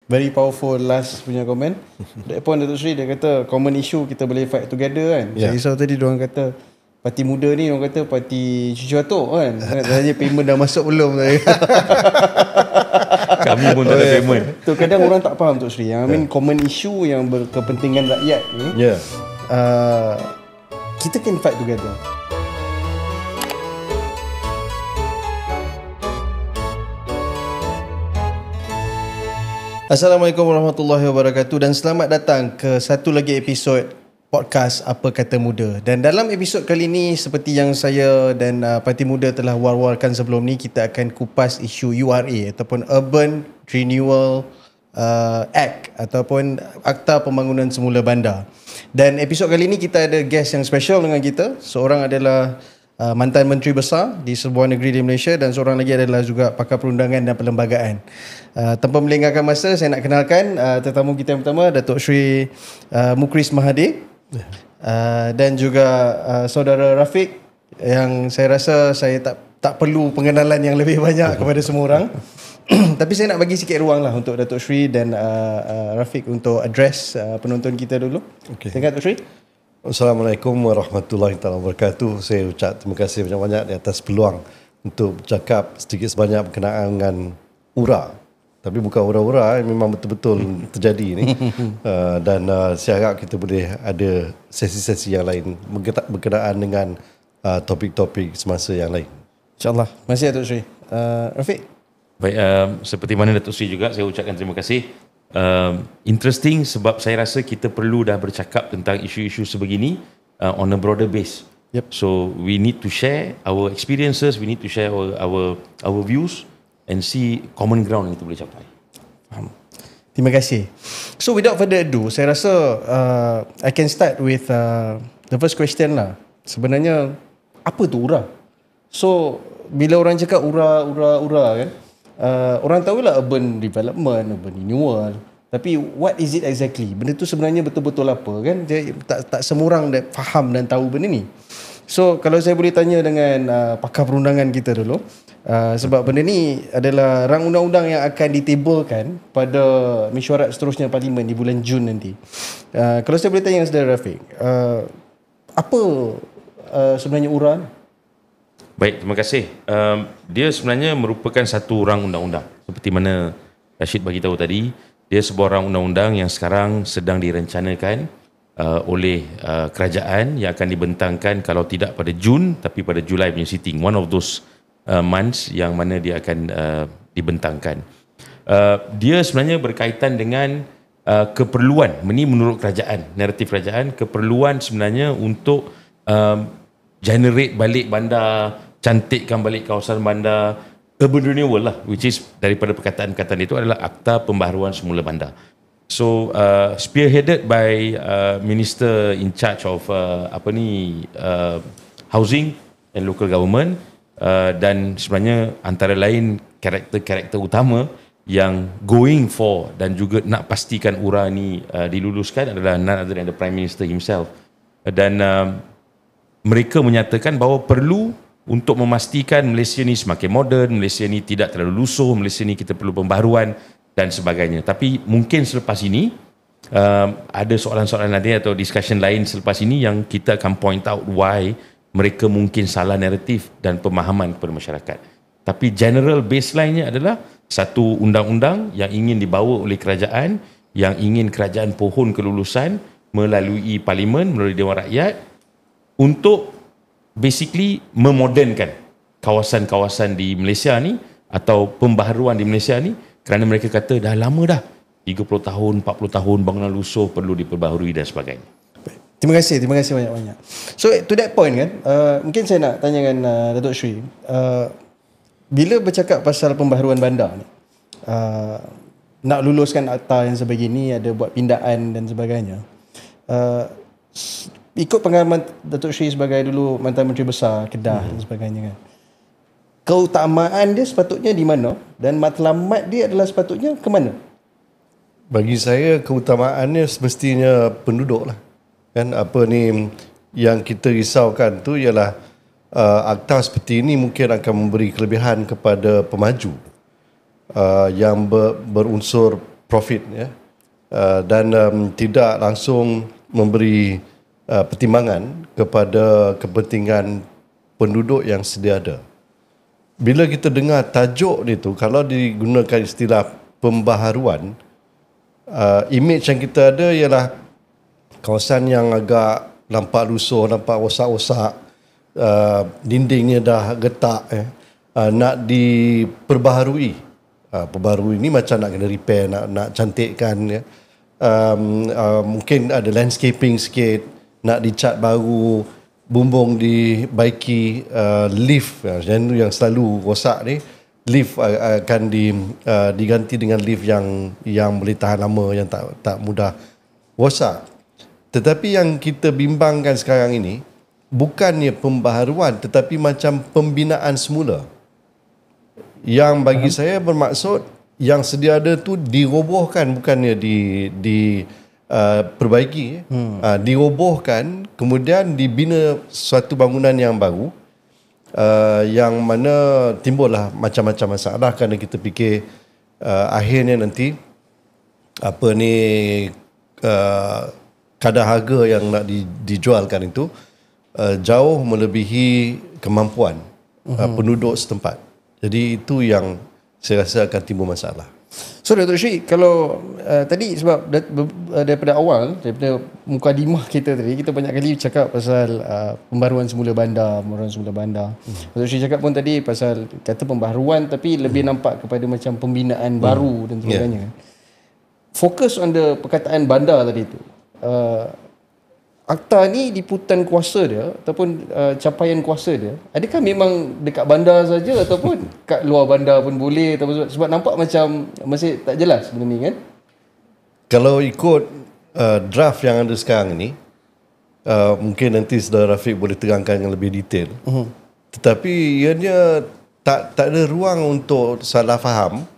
very powerful last punya komen. That point Datuk Sri dia kata common issue kita boleh fight together kan. Saya risau tadi diorang kata parti muda ni orang kata parti cuci batuk kan. Tanya payment dah masuk belum. Kami pun tak ada payment. Tu kadang orang tak faham Datuk Sri. Yang I mean common issue yang berkepentingan rakyat ni. Kita can fight together. Assalamualaikum warahmatullahi wabarakatuh dan selamat datang ke satu lagi episod podcast Apa Kata Muda. Dan dalam episod kali ini, seperti yang saya dan Parti Muda telah war-warkan sebelum ni, kita akan kupas isu URA ataupun Urban Renewal Act ataupun Akta Pembangunan Semula Bandar. Dan episod kali ini kita ada guest yang special dengan kita. Seorang adalah mantan Menteri Besar di sebuah negeri di Malaysia dan seorang lagi adalah juga pakar perundangan dan perlembagaan. Tanpa melengahkan masa, saya nak kenalkan tetamu kita yang pertama, Datuk Sri Mukris Mahathir, dan juga saudara Rafiq, yang saya rasa saya tak perlu pengenalan yang lebih banyak kepada semua orang. Tapi saya nak bagi sikit ruang lah untuk Datuk Sri dan Rafiq untuk address penonton kita dulu. Silakan Datuk Sri. Assalamualaikum warahmatullahi wabarakatuh. Saya ucap terima kasih banyak-banyak di atas peluang untuk bercakap sedikit sebanyak berkenaan dengan URA. Tapi bukan ura-ura, memang betul-betul terjadi ni. Dan saya harap kita boleh ada sesi-sesi yang lain berkenaan dengan topik-topik semasa yang lain. InsyaAllah. Terima kasih Datuk Sri. Rafiq? Baik, seperti mana Datuk Sri juga, saya ucapkan terima kasih. Interesting sebab saya rasa kita perlu dah bercakap tentang isu-isu sebegini on a broader base. So we need to share our experiences, we need to share our views and see common ground yang kita boleh capai. Faham. Terima kasih. So without further ado, saya rasa I can start with the first question lah. Sebenarnya apa tu URA? So bila orang cakap URA kan, orang tahulah urban development, urban renewal. Tapi what is it exactly? Benda tu sebenarnya betul-betul apa kan? Dia, tak semua orang faham dan tahu benda ni. So kalau saya boleh tanya dengan pakar perundangan kita dulu, sebab benda ni adalah rang undang-undang yang akan ditablkan pada mesyuarat seterusnya Parlimen di bulan Jun nanti. Kalau saya boleh tanya dengan saudara Rafiq, apa sebenarnya URA ni? Baik, terima kasih. Dia sebenarnya merupakan satu rang undang-undang. Seperti mana Rashid bagi tahu tadi, dia sebuah rang undang-undang yang sekarang sedang direncanakan oleh kerajaan yang akan dibentangkan kalau tidak pada Jun tapi pada Julai punya sitting. One of those months yang mana dia akan dibentangkan. Dia sebenarnya berkaitan dengan keperluan, ini menurut kerajaan, naratif kerajaan, keperluan sebenarnya untuk generate balik bandar, cantikkan balik kawasan bandar, urban renewal lah, which is daripada perkataan-perkataan itu adalah Akta Pembaharuan Semula Bandar. So spearheaded by Minister in charge of housing and local government, dan sebenarnya antara lain karakter-karakter utama yang going for dan juga nak pastikan URA ni diluluskan adalah none other than the Prime Minister himself. Dan mereka menyatakan bahawa perlu untuk memastikan Malaysia ni semakin moden, Malaysia ni tidak terlalu lusuh, Malaysia ni kita perlu pembaharuan dan sebagainya. Tapi mungkin selepas ini ada soalan-soalan lain atau discussion lain selepas ini yang kita akan point out why mereka mungkin salah naratif dan pemahaman kepada masyarakat. Tapi general baseline-nya adalah satu undang-undang yang ingin dibawa oleh kerajaan, yang ingin kerajaan pohon kelulusan melalui Parlimen, melalui Dewan Rakyat untuk basically memodernkan kawasan-kawasan di Malaysia ni atau pembaharuan di Malaysia ni, kerana mereka kata dah lama dah, 30 tahun, 40 tahun bangunan lusuh perlu diperbaharui dan sebagainya. Terima kasih banyak-banyak. So to that point kan, mungkin saya nak tanya dengan Datuk Sri, bila bercakap pasal pembaharuan bandar ni, nak luluskan akta yang sebegini, ada buat pindaan dan sebagainya, ikut pengalaman Datuk Sri sebagai dulu mantan Menteri Besar Kedah dan sebagainya kan, keutamaan dia sepatutnya di mana dan matlamat dia adalah sepatutnya ke mana? Bagi saya keutamaannya semestinya penduduk lah. Kan apa ni yang kita risaukan tu ialah akta seperti ini mungkin akan memberi kelebihan kepada pemaju yang berunsur profit dan tidak langsung memberi pertimbangan kepada kepentingan penduduk yang sedia ada. Bila kita dengar tajuk itu, kalau digunakan istilah pembaharuan, image yang kita ada ialah kawasan yang agak nampak lusuh, nampak rosak-rosak, dindingnya dah getak, nak diperbaharui. Perbaharui ni macam nak kena repair, nak cantikkan, mungkin ada landscaping sikit, nak dicat baru, bumbung dibaiki, lift yang selalu rosak ni, lift akan diganti dengan lift yang boleh tahan lama, yang tak mudah rosak. Tetapi yang kita bimbangkan sekarang ini bukannya pembaharuan, tetapi macam pembinaan semula. Yang bagi saya bermaksud yang sedia ada tu dirobohkan, bukannya perbaiki, dirobohkan, kemudian dibina suatu bangunan yang baru, yang mana timbullah macam-macam masalah kerana kita fikir akhirnya nanti kadar harga yang nak dijualkan itu jauh melebihi kemampuan penduduk setempat. Jadi itu yang saya rasa akan timbul masalah. So Dr. Syed, kalau tadi sebab daripada awal, daripada mukadimah kita tadi, kita banyak kali cakap pasal pembaharuan semula bandar, Dr. Syed cakap pun tadi pasal kata pembaharuan tapi lebih nampak kepada macam pembinaan baru dan sebagainya. Fokus on the perkataan bandar tadi tu. Akta ni liputan kuasa dia ataupun capaian kuasa dia, adakah memang dekat bandar saja ataupun kat luar bandar pun boleh, ataupun sebab nampak macam masih tak jelas benda ni kan? Kalau ikut draft yang ada sekarang ni, mungkin nanti Saudara Rafiq boleh terangkan yang lebih detail. Tetapi ianya tak ada ruang untuk salah faham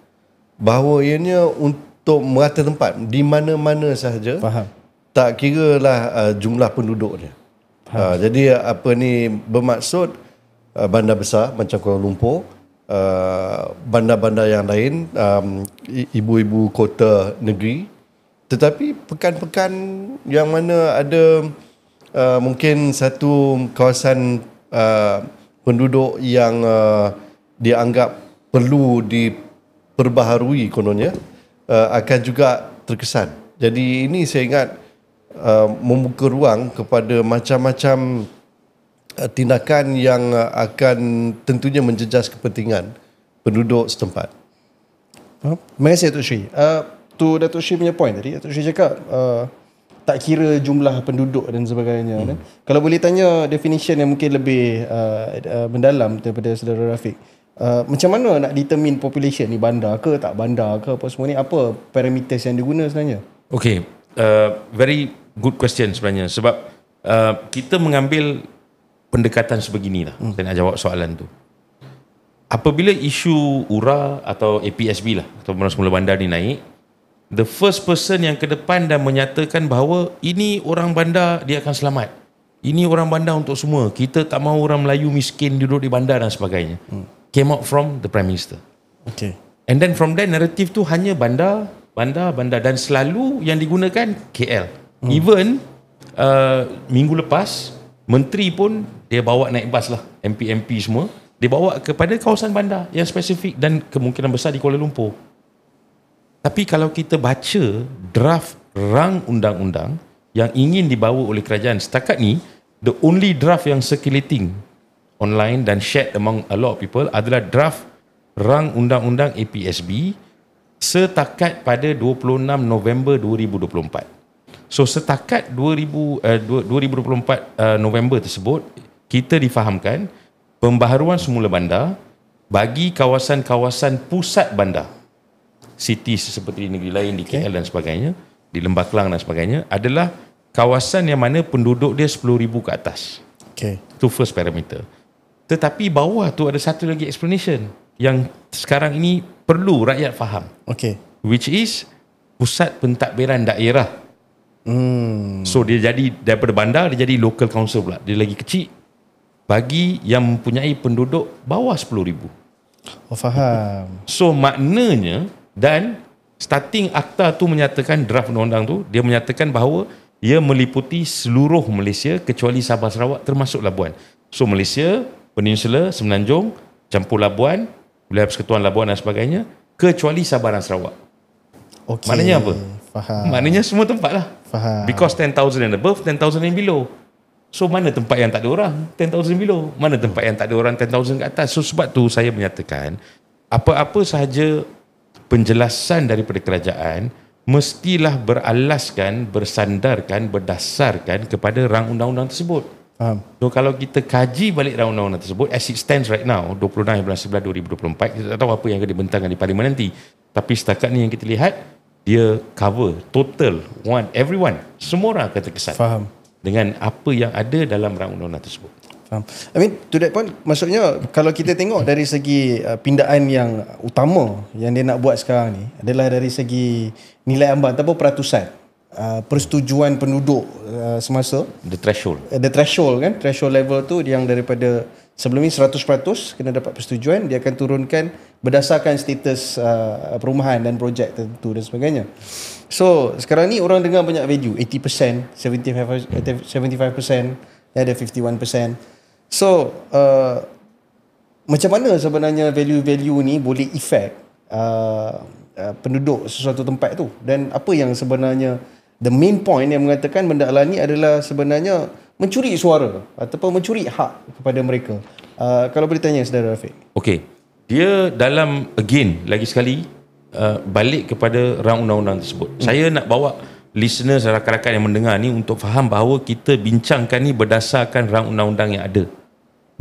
bahawa ianya untuk merata tempat di mana-mana sahaja. Faham. Tak kira lah jumlah penduduknya. Jadi apa ni bermaksud bandar besar macam Kuala Lumpur, bandar-bandar yang lain, ibu-ibu kota negeri, tetapi pekan-pekan yang mana ada mungkin satu kawasan penduduk yang dianggap perlu diperbaharui kononnya, akan juga terkesan. Jadi ini saya ingat membuka ruang kepada macam-macam tindakan yang akan tentunya menjejas kepentingan penduduk setempat. Terima kasih Datuk Sri. Tu Datuk Sri punya point tadi, Datuk Sri cakap tak kira jumlah penduduk dan sebagainya. Kan? Kalau boleh tanya definition yang mungkin lebih mendalam daripada Saudara Rafiq, macam mana nak determine population ni, bandar ke tak bandar ke apa semua ni, apa parameters yang diguna sebenarnya? Okay, very good question sebenarnya, sebab kita mengambil pendekatan sebeginilah. Saya nak jawab soalan tu. Apabila isu URA atau APSB lah, atau Pembangunan Semula Bandar ni naik, the first person yang ke depan dan menyatakan bahawa ini orang bandar, dia akan selamat, ini orang bandar untuk semua, kita tak mahu orang Melayu miskin duduk di bandar dan sebagainya, came out from the Prime Minister. Okay. And then from there, naratif tu hanya bandar, dan selalu yang digunakan KL. Even minggu lepas, menteri pun dia bawa naik bas lah, MP semua, dia bawa kepada kawasan bandar yang spesifik dan kemungkinan besar di Kuala Lumpur. Tapi kalau kita baca draft rang undang-undang yang ingin dibawa oleh kerajaan setakat ni, the only draft yang circulating online dan shared among a lot of people adalah draft rang undang-undang APSB setakat pada 26 November 2024. So setakat 2024 November tersebut, kita difahamkan pembaharuan semula bandar bagi kawasan-kawasan pusat bandar, cities seperti di negeri lain, di KL dan sebagainya, di Lembah Kelang dan sebagainya, adalah kawasan yang mana penduduk dia 10,000 ke atas. Itu first parameter. Tetapi bawah tu ada satu lagi explanation yang sekarang ini perlu rakyat faham. Which is pusat pentadbiran daerah. So dia jadi daripada bandar, dia jadi local council pula. Dia lagi kecil bagi yang mempunyai penduduk bawah 10,000. Faham. So maknanya, dan Starting akta tu menyatakan, draft undang-undang tu, dia menyatakan bahawa ia meliputi seluruh Malaysia kecuali Sabah Sarawak termasuk Labuan. So Malaysia, Peninsula, Semenanjung, campur Labuan, wilayah persekutuan Labuan dan sebagainya, kecuali Sabah dan Sarawak. Okay. Maknanya apa? Faham. Maknanya semua tempat lah. Faham. Because 10,000 and above, 10,000 and below. So mana tempat yang tak ada orang? 10,000 below. Mana tempat yang tak ada orang? 10,000 ke atas. So sebab tu saya menyatakan apa-apa sahaja penjelasan daripada kerajaan mestilah beralaskan, bersandarkan, berdasarkan kepada rang undang-undang tersebut. Faham. So kalau kita kaji balik rang undang-undang tersebut as it stands right now, 26 bulan 11 2024, kita tak tahu apa yang akan dibentangkan di parlimen nanti. Tapi setakat ni yang kita lihat, dia cover total everyone, semua orang akan terkesan. Faham. Dengan apa yang ada dalam rang undang-undang tersebut. Faham. I mean, to that point, maksudnya kalau kita tengok dari segi pindaan yang utama yang dia nak buat sekarang ni adalah dari segi nilai ambang ataupun peratusan persetujuan penduduk semasa The threshold kan, threshold level tu yang daripada sebelum ni 100% kena dapat persetujuan, dia akan turunkan berdasarkan status perumahan dan projek tertentu dan sebagainya. So sekarang ni orang dengar banyak value 80%, 75%, ada 51%. So macam mana sebenarnya value-value ni boleh effect penduduk sesuatu tempat tu, dan apa yang sebenarnya the main point yang mengatakan benda ni adalah sebenarnya mencuri suara ataupun mencuri hak kepada mereka. Kalau boleh tanya saudara Rafiq. Okey. Dia dalam, again, lagi sekali, balik kepada rang undang-undang tersebut. Saya nak bawa listeners dan rakan-rakan yang mendengar ni untuk faham bahawa kita bincangkan ni berdasarkan rang undang-undang yang ada.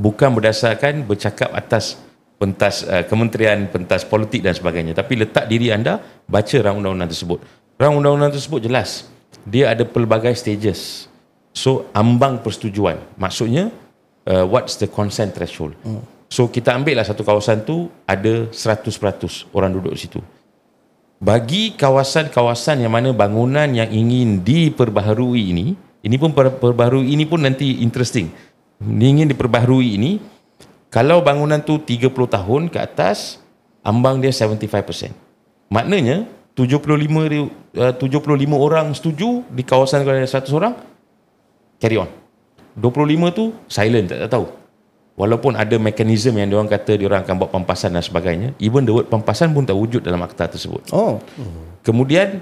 Bukan berdasarkan bercakap atas pentas kementerian, pentas politik dan sebagainya. Tapi letak diri anda, baca rang undang-undang tersebut. Rang undang-undang tersebut jelas. Dia ada pelbagai stages. So, ambang persetujuan. Maksudnya, what's the consent threshold? So, kita ambil lah satu kawasan tu, ada 100% orang duduk di situ. Bagi kawasan-kawasan yang mana bangunan yang ingin diperbaharui ini pun perbaharui ini pun nanti interesting. Ingin diperbaharui ini, kalau bangunan tu 30 tahun ke atas, ambang dia 75%. Maknanya 75 orang setuju di kawasan kalau ada 100 orang, carry on. 25 tu silent, tak tahu. Walaupun ada mekanisme yang diorang kata diorang akan buat pampasan dan sebagainya, even the word pampasan pun tak wujud dalam akta tersebut. Kemudian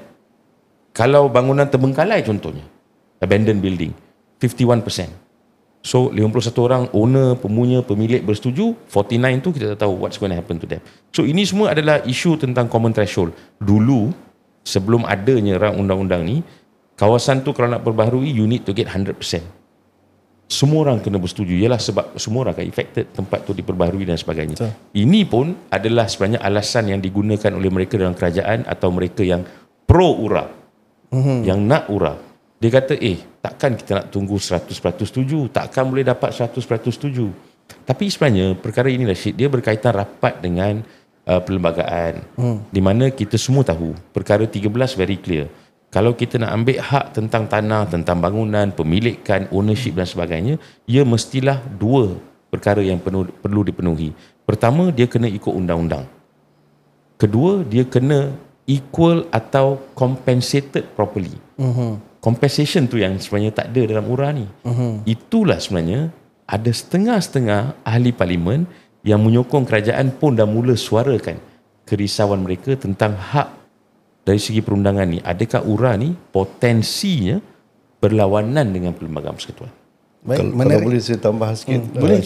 kalau bangunan terbengkalai contohnya, abandoned building, 51%. So 51 orang owner, pemunya, pemilik bersetuju, 49 tu kita tak tahu what's going to happen to them. So ini semua adalah isu tentang common threshold. Dulu sebelum adanya rang undang-undang ni, kawasan tu kalau nak perbaharui you need to get 100%. Semua orang kena bersetuju, ialah sebab semua orang akan affected, tempat tu diperbaharui dan sebagainya. Betul. Ini pun adalah sebenarnya alasan yang digunakan oleh mereka dalam kerajaan atau mereka yang pro URA, yang nak URA. Dia kata, takkan kita nak tunggu 100% setuju, takkan boleh dapat 100% setuju. Tapi sebenarnya perkara ini Rashid, dia berkaitan rapat dengan perlembagaan, di mana kita semua tahu, perkara 13 very clear. Kalau kita nak ambil hak tentang tanah, tentang bangunan, pemilikan, ownership dan sebagainya, ia mestilah dua perkara yang perlu dipenuhi. Pertama, dia kena ikut undang-undang. Kedua, dia kena equal atau compensated properly. Compensation tu yang sebenarnya tak ada dalam URA ni. Itulah sebenarnya ada setengah-setengah ahli parlimen yang menyokong kerajaan pun dah mula suarakan kerisauan mereka tentang hak dari segi perundangan ni. Adakah URA ni potensinya berlawanan dengan Perlembagaan Persekutuan? Baik, kalau boleh saya tambah sikit. Boleh,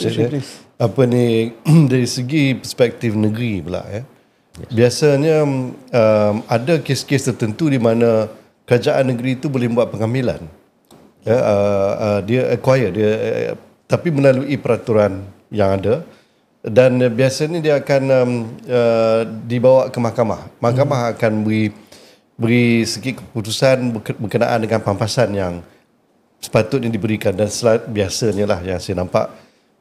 apa ni dari segi perspektif negeri pula ya. Biasanya ada kes-kes tertentu di mana kerajaan negeri itu boleh buat pengambilan. Dia acquire dia tapi melalui peraturan yang ada, dan biasanya dia akan dibawa ke mahkamah. Mahkamah akan beri segi keputusan berkenaan dengan pampasan yang sepatutnya diberikan, dan biasanya lah yang saya nampak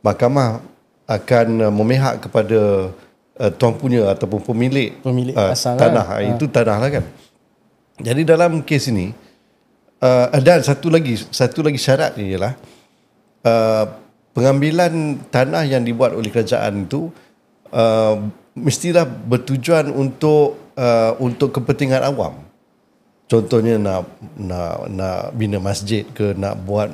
mahkamah akan memihak kepada tuan punya ataupun pemilik tanah. Itu tanah lah kan. Jadi dalam kes ini dan satu lagi syarat ni ialah pengambilan tanah yang dibuat oleh kerajaan itu mestilah bertujuan untuk kepentingan awam. Contohnya nak bina masjid ke, nak buat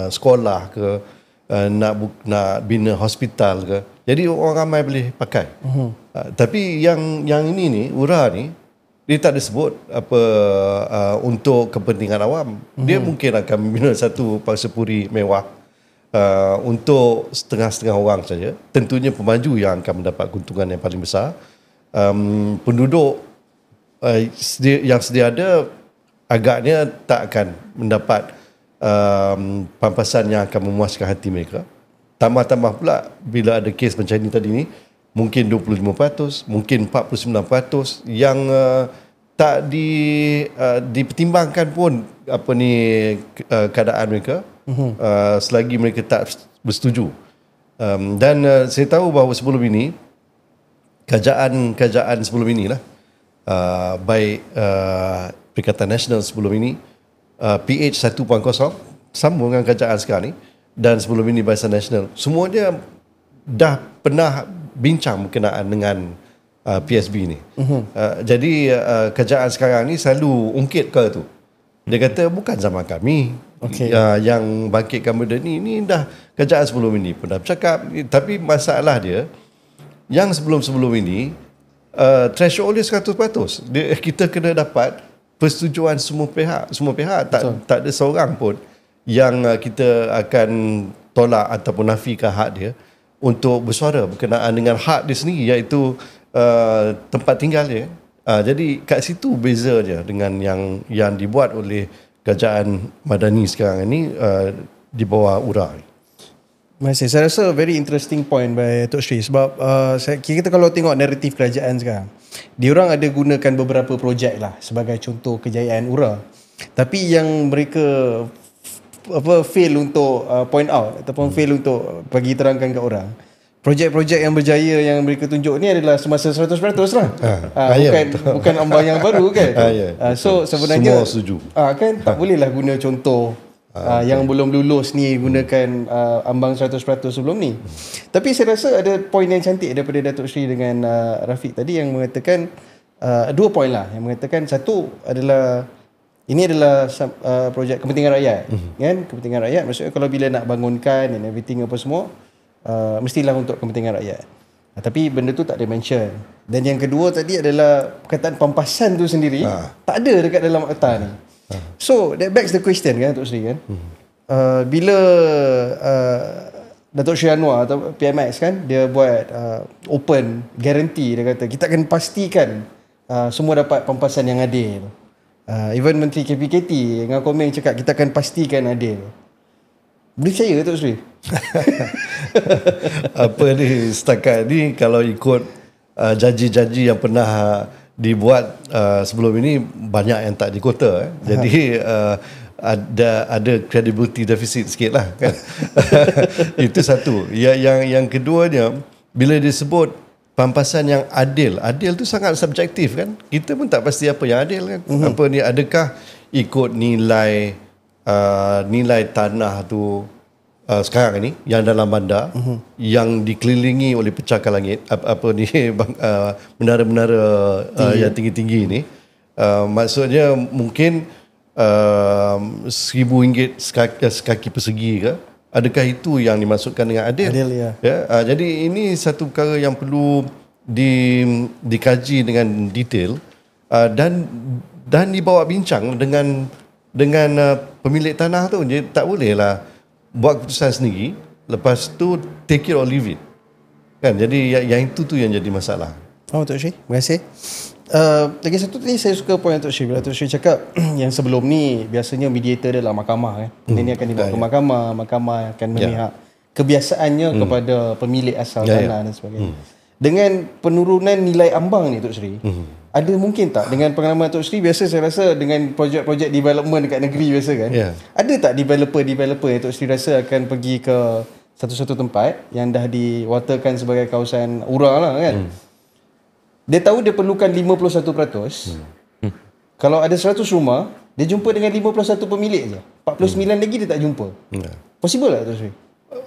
sekolah ke, nak bina hospital ke. Jadi orang ramai boleh pakai. Tapi yang ini ni, URA ni, dia tak disebut untuk kepentingan awam. Dia mungkin akan membina satu pangsapuri mewah untuk setengah-setengah orang saja. Tentunya pemaju yang akan mendapat keuntungan yang paling besar. Penduduk yang sedia ada agaknya tak akan mendapat pampasan yang akan memuaskan hati mereka. Tambah-tambah pula bila ada kes macam ini tadi ni, mungkin 25%, mungkin 49% yang tak dipertimbangkan pun keadaan mereka selagi mereka tak bersetuju. Dan saya tahu bahawa sebelum ini kerajaan sebelum inilah baik Perikatan Nasional sebelum ini, PH 1.0 sambung dengan kerajaan sekarang ni, dan sebelum ini Barisan Nasional, semuanya dah pernah bincang berkenaan dengan PSB ni. Jadi kerajaan sekarang ni selalu ungkit ke tu. Dia kata bukan zaman kami yang bangkitkan benda ni dah kerajaan sebelum ini pernah bercakap. Tapi masalah dia, yang sebelum-sebelum ini threshold dia 100%. Kita kena dapat persetujuan semua pihak. Tak ada seorang pun yang kita akan tolak ataupun nafikan hak dia untuk bersuara berkenaan dengan hak dia sendiri, iaitu tempat tinggal dia. Jadi kat situ bezanya dengan yang dibuat oleh kerajaan Madani sekarang ini di bawah URA. Terima kasih. Saya rasa very interesting point by Tok Sri, sebab kita kalau tengok naratif kerajaan sekarang, diorang ada gunakan beberapa projek lah sebagai contoh kejayaan URA, tapi yang mereka fail untuk point out ataupun fail untuk bagi terangkan kat orang, projek-projek yang berjaya yang mereka tunjuk ni adalah semasa 100% lah. Bukan ambang yang baru kan. So sebenarnya semua setuju. Kan tak bolehlah guna contoh yang belum lulus ni gunakan ambang 100% sebelum ni. Tapi saya rasa ada poin yang cantik daripada Datuk Sri dengan Rafiq tadi yang mengatakan dua poin lah, yang mengatakan satu adalah ini adalah projek kepentingan rakyat, kan? Kepentingan rakyat maksudnya kalau bila nak bangunkan and everything apa semua mestilah untuk kepentingan rakyat. Tapi benda tu tak ada mention. Dan yang kedua tadi adalah perkataan pampasan tu sendiri tak ada dekat dalam akta ni. So that begs the question kan Datuk Sri kan. Bila Datuk Sri Anwar atau PMX kan, dia buat open guarantee, dia kata kita akan pastikan semua dapat pampasan yang adil. Even Menteri KPKT dengan komen cakap kita akan pastikan adil. Boleh percaya Datuk Sri? Apa ni setakat ni kalau ikut janji-janji yang pernah dibuat sebelum ini, banyak yang tak dikota. Jadi ada credibility deficit sikit lah kan. Itu satu. Yang keduanya, bila disebut pampasan yang adil tu sangat subjektif kan. Kita pun tak pasti apa yang adil kan. Apa ni, adakah ikut nilai tanah tu sekarang ni yang dalam bandar, yang dikelilingi oleh pencakar langit, menara-menara yang tinggi-tinggi ni, maksudnya mungkin RM1,000 sekaki persegi ke, adakah itu yang dimaksudkan dengan adil? Jadi ini satu perkara yang perlu dikaji dengan detail dan dibawa bincang dengan pemilik tanah tu. Dia tak bolehlah buat keputusan sendiri, lepas tu take it or leave it kan. Jadi yang itu tu yang jadi masalah. Tok Sri, terima kasih. Lagi satu tadi saya suka poin Tok Sri, bila Tok Sri cakap yang sebelum ni biasanya mediator dia adalah mahkamah kan. Ini akan dibawa ke mahkamah akan memihak kebiasaannya kepada pemilik asal tanah dan sebagainya. Dengan penurunan nilai ambang ni Tok Sri, ada mungkin tak dengan pengalaman Tok Sri, biasa saya rasa dengan projek-projek development dekat negeri biasa kan, ada tak developer yang Tok Sri rasa akan pergi ke satu-satu tempat yang dah diwatakan sebagai kawasan URA lah kan, dia tahu dia perlukan 51%, kalau ada 100 rumah dia jumpa dengan 51 pemilik je, 49 lagi dia tak jumpa. Possible tak Tok Sri?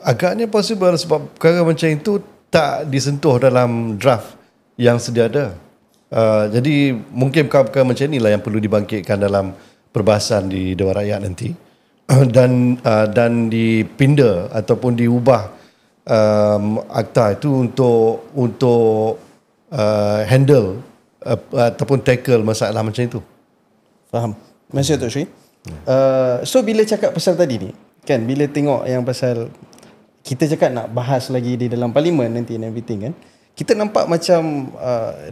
Agaknya possible, sebab perkara macam itu tak disentuh dalam draft yang sedia ada. Jadi mungkin perkara-perkara macam inilah yang perlu dibangkitkan dalam perbahasan di Dewan Rakyat nanti dan dipinda ataupun diubah akta itu untuk handle ataupun tackle masalah macam itu. Faham. Terima kasih Datuk Sri. So bila cakap pasal tadi ni, kan bila tengok yang pasal kita cakap nak bahas lagi di dalam parlimen nanti and everything kan, kita nampak macam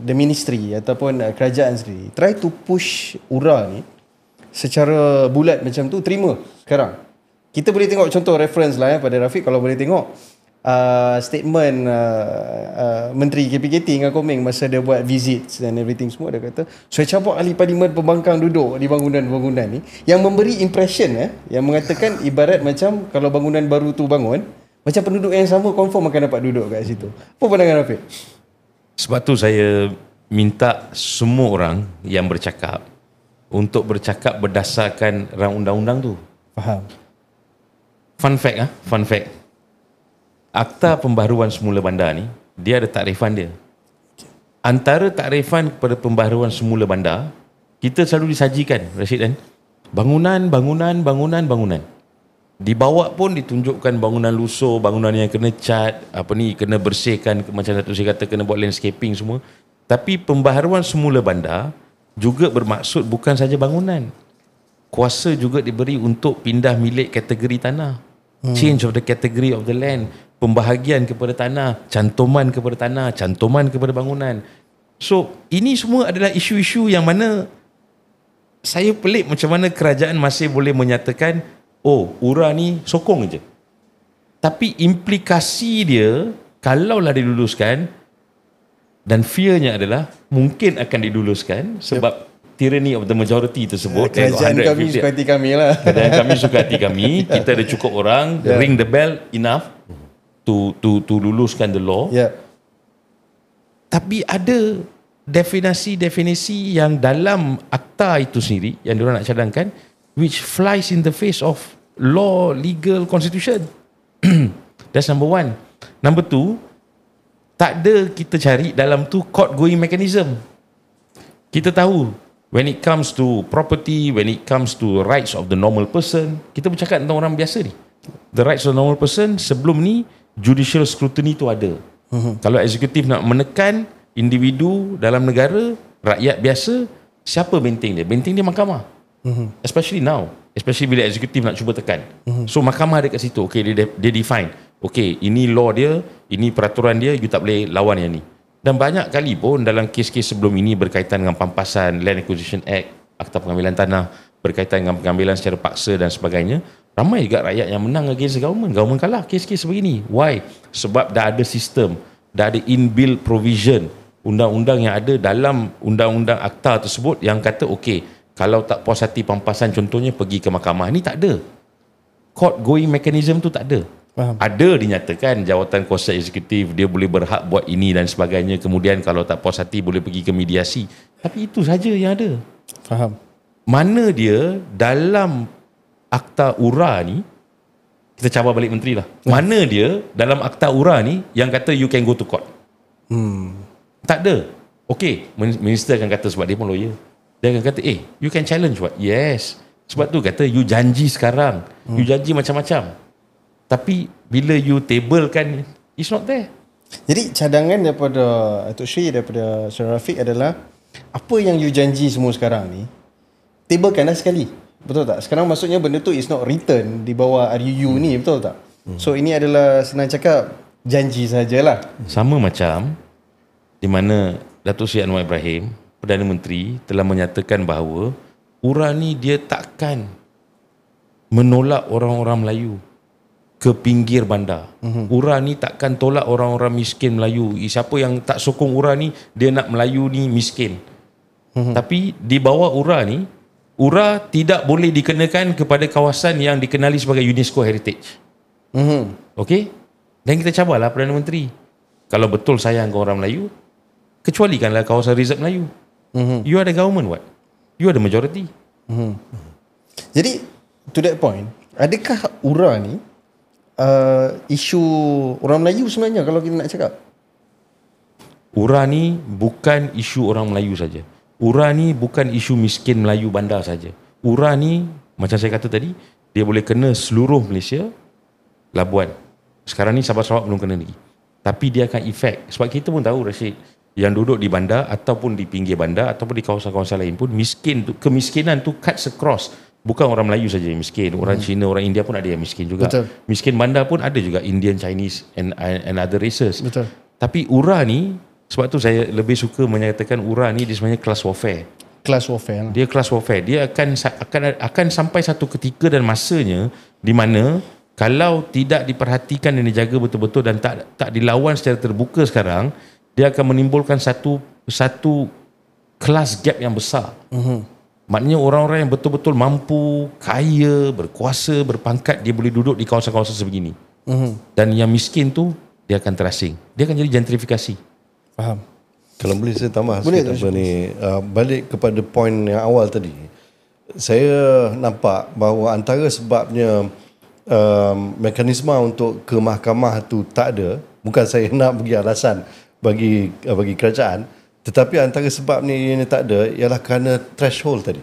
the ministry ataupun kerajaan sendiri try to push URA ni secara bulat macam tu terima sekarang. Kita boleh tengok contoh reference lah pada Rafiq, kalau boleh tengok statement Menteri KPKT dengan Komeng masa dia buat visits dan everything semua, dia kata saya cabut ahli parlimen pembangkang duduk di bangunan-bangunan ni, yang memberi impression yang mengatakan ibarat macam kalau bangunan baru tu bangun, macam penduduk yang sama confirm akan dapat duduk kat situ. Apa pandangan Rafiq? Sebab tu saya minta semua orang yang bercakap untuk bercakap berdasarkan rang undang-undang tu. Faham. Fun fact. Akta Pembaharuan Semula Bandar ni, dia ada takrifan dia. Antara takrifan kepada pembaharuan semula bandar, kita selalu disajikan, Rashid kan, bangunan. Di bawah pun ditunjukkan bangunan lusuh, bangunan yang kena cat, kena bersihkan, macam Datuk Sri kata, kena buat landscaping semua. Tapi pembaharuan semula bandar juga bermaksud bukan saja bangunan. Kuasa juga diberi untuk pindah milik kategori tanah. Change of the category of the land, pembahagian kepada tanah, cantuman kepada tanah, cantuman kepada bangunan. So, ini semua adalah isu-isu yang mana saya pelik macam mana kerajaan masih boleh menyatakan, oh, URA ni sokong je. Tapi implikasi dia, kalaulah diluluskan, dan fearnya adalah mungkin akan diluluskan sebab tyranny of the majority tersebut. Kerajaan kami suka hati kami lah. Kerajaan kami suka hati kami. Kita ada cukup orang, ring the bell enough to luluskan the law. Tapi ada definisi-definisi yang dalam akta itu sendiri yang diorang nak cadangkan, which flies in the face of law, legal, constitution. That's number one. Number two, tak ada kita cari dalam tu court going mechanism. Kita tahu when it comes to property, when it comes to rights of the normal person, kita bercakap tentang orang biasa ni. The rights of the normal person, sebelum ni judicial scrutiny tu ada. Kalau eksekutif nak menekan individu dalam negara, rakyat biasa, siapa benteng dia? Benteng dia mahkamah. Especially now, especially bila eksekutif nak cuba tekan. So mahkamah ada kat situ. Okay, dia define. Okay, ini law dia, ini peraturan dia, you tak boleh lawan yang ni. Dan banyak kali pun dalam kes-kes sebelum ini berkaitan dengan pampasan, Land Acquisition Act, Akta Pengambilan Tanah, berkaitan dengan pengambilan secara paksa dan sebagainya, ramai juga rakyat yang menang against government. Government kalah kes-kes sebegini. Why? Sebab dah ada sistem, dah ada inbuilt provision, undang-undang yang ada dalam undang-undang akta tersebut yang kata, okay, kalau tak puas hati pampasan contohnya pergi ke mahkamah. Ni tak ada. Court going mechanism tu tak ada. Faham. Ada dinyatakan jawatan kuasa eksekutif dia boleh berhak buat ini dan sebagainya, kemudian kalau tak puas hati boleh pergi ke mediasi, tapi itu saja yang ada. Faham. Mana dia dalam akta URA ni, kita cabar balik menteri lah, mana dia dalam akta URA ni yang kata you can go to court? Tak ada. Okay, minister akan kata, sebab dia pun lawyer, dia akan kata, you can challenge what? Yes. Sebab tu kata you janji sekarang, you janji macam-macam, tapi bila you tablekan, it's not there. Jadi cadangan daripada Datuk Sri, daripada Saudara Rafiq adalah, apa yang you janji semua sekarang ni, tablekan dah sekali. Betul tak? Sekarang maksudnya benda tu is not written di bawah RUU ni, betul tak? So ini adalah senang cakap janji sajalah. Sama macam di mana Datuk Seri Anwar Ibrahim, Perdana Menteri, telah menyatakan bahawa URA ni dia takkan menolak orang-orang Melayu ke pinggir bandar. URA ni takkan tolak orang-orang miskin Melayu. Siapa yang tak sokong URA ni, dia nak Melayu ni miskin. Tapi di bawah URA ni, URA tidak boleh dikenakan kepada kawasan yang dikenali sebagai UNESCO Heritage. Okey? Dan kita cabarlah Perdana Menteri, kalau betul sayang ke orang Melayu, kecualikanlah kawasan reserve Melayu. You are the government, what? You are the majority. Jadi to that point, adakah URA ni isu orang Melayu sebenarnya kalau kita nak cakap? URA ni bukan isu orang Melayu saja. URA ni bukan isu miskin Melayu bandar saja. URA ni macam saya kata tadi, dia boleh kena seluruh Malaysia, Labuan. Sekarang ni Sabah Sarawak belum kena lagi. Tapi dia akan efek. Sebab kita pun tahu Rashid, yang duduk di bandar ataupun di pinggir bandar ataupun di kawasan-kawasan lain pun kemiskinan tu cuts across. Bukan orang Melayu saja yang miskin, orang Cina, orang India pun ada yang miskin juga. Betul. Miskin bandar pun ada juga, Indian, Chinese and other races. Betul. Tapi URA ni, sebab tu saya lebih suka menyatakan URA ni dia sebenarnya class warfare. Class warfare lah. Dia class warfare. Dia akan sampai satu ketika dan masanya di mana kalau tidak diperhatikan dan dijaga betul-betul dan tak dilawan secara terbuka sekarang, dia akan menimbulkan satu class gap yang besar. Maknanya orang-orang yang betul-betul mampu, kaya, berkuasa, berpangkat, dia boleh duduk di kawasan-kawasan sebegini. Dan yang miskin tu dia akan terasing. Dia akan jadi gentrifikasi. Faham. Kalau boleh saya tambah Boleh, sikit apa ni, balik kepada poin yang awal tadi. Saya nampak bahawa antara sebabnya mekanisme untuk ke mahkamah tu tak ada, bukan saya nak bagi alasan bagi kerajaan, tetapi antara sebabnya ini tak ada ialah kerana threshold tadi.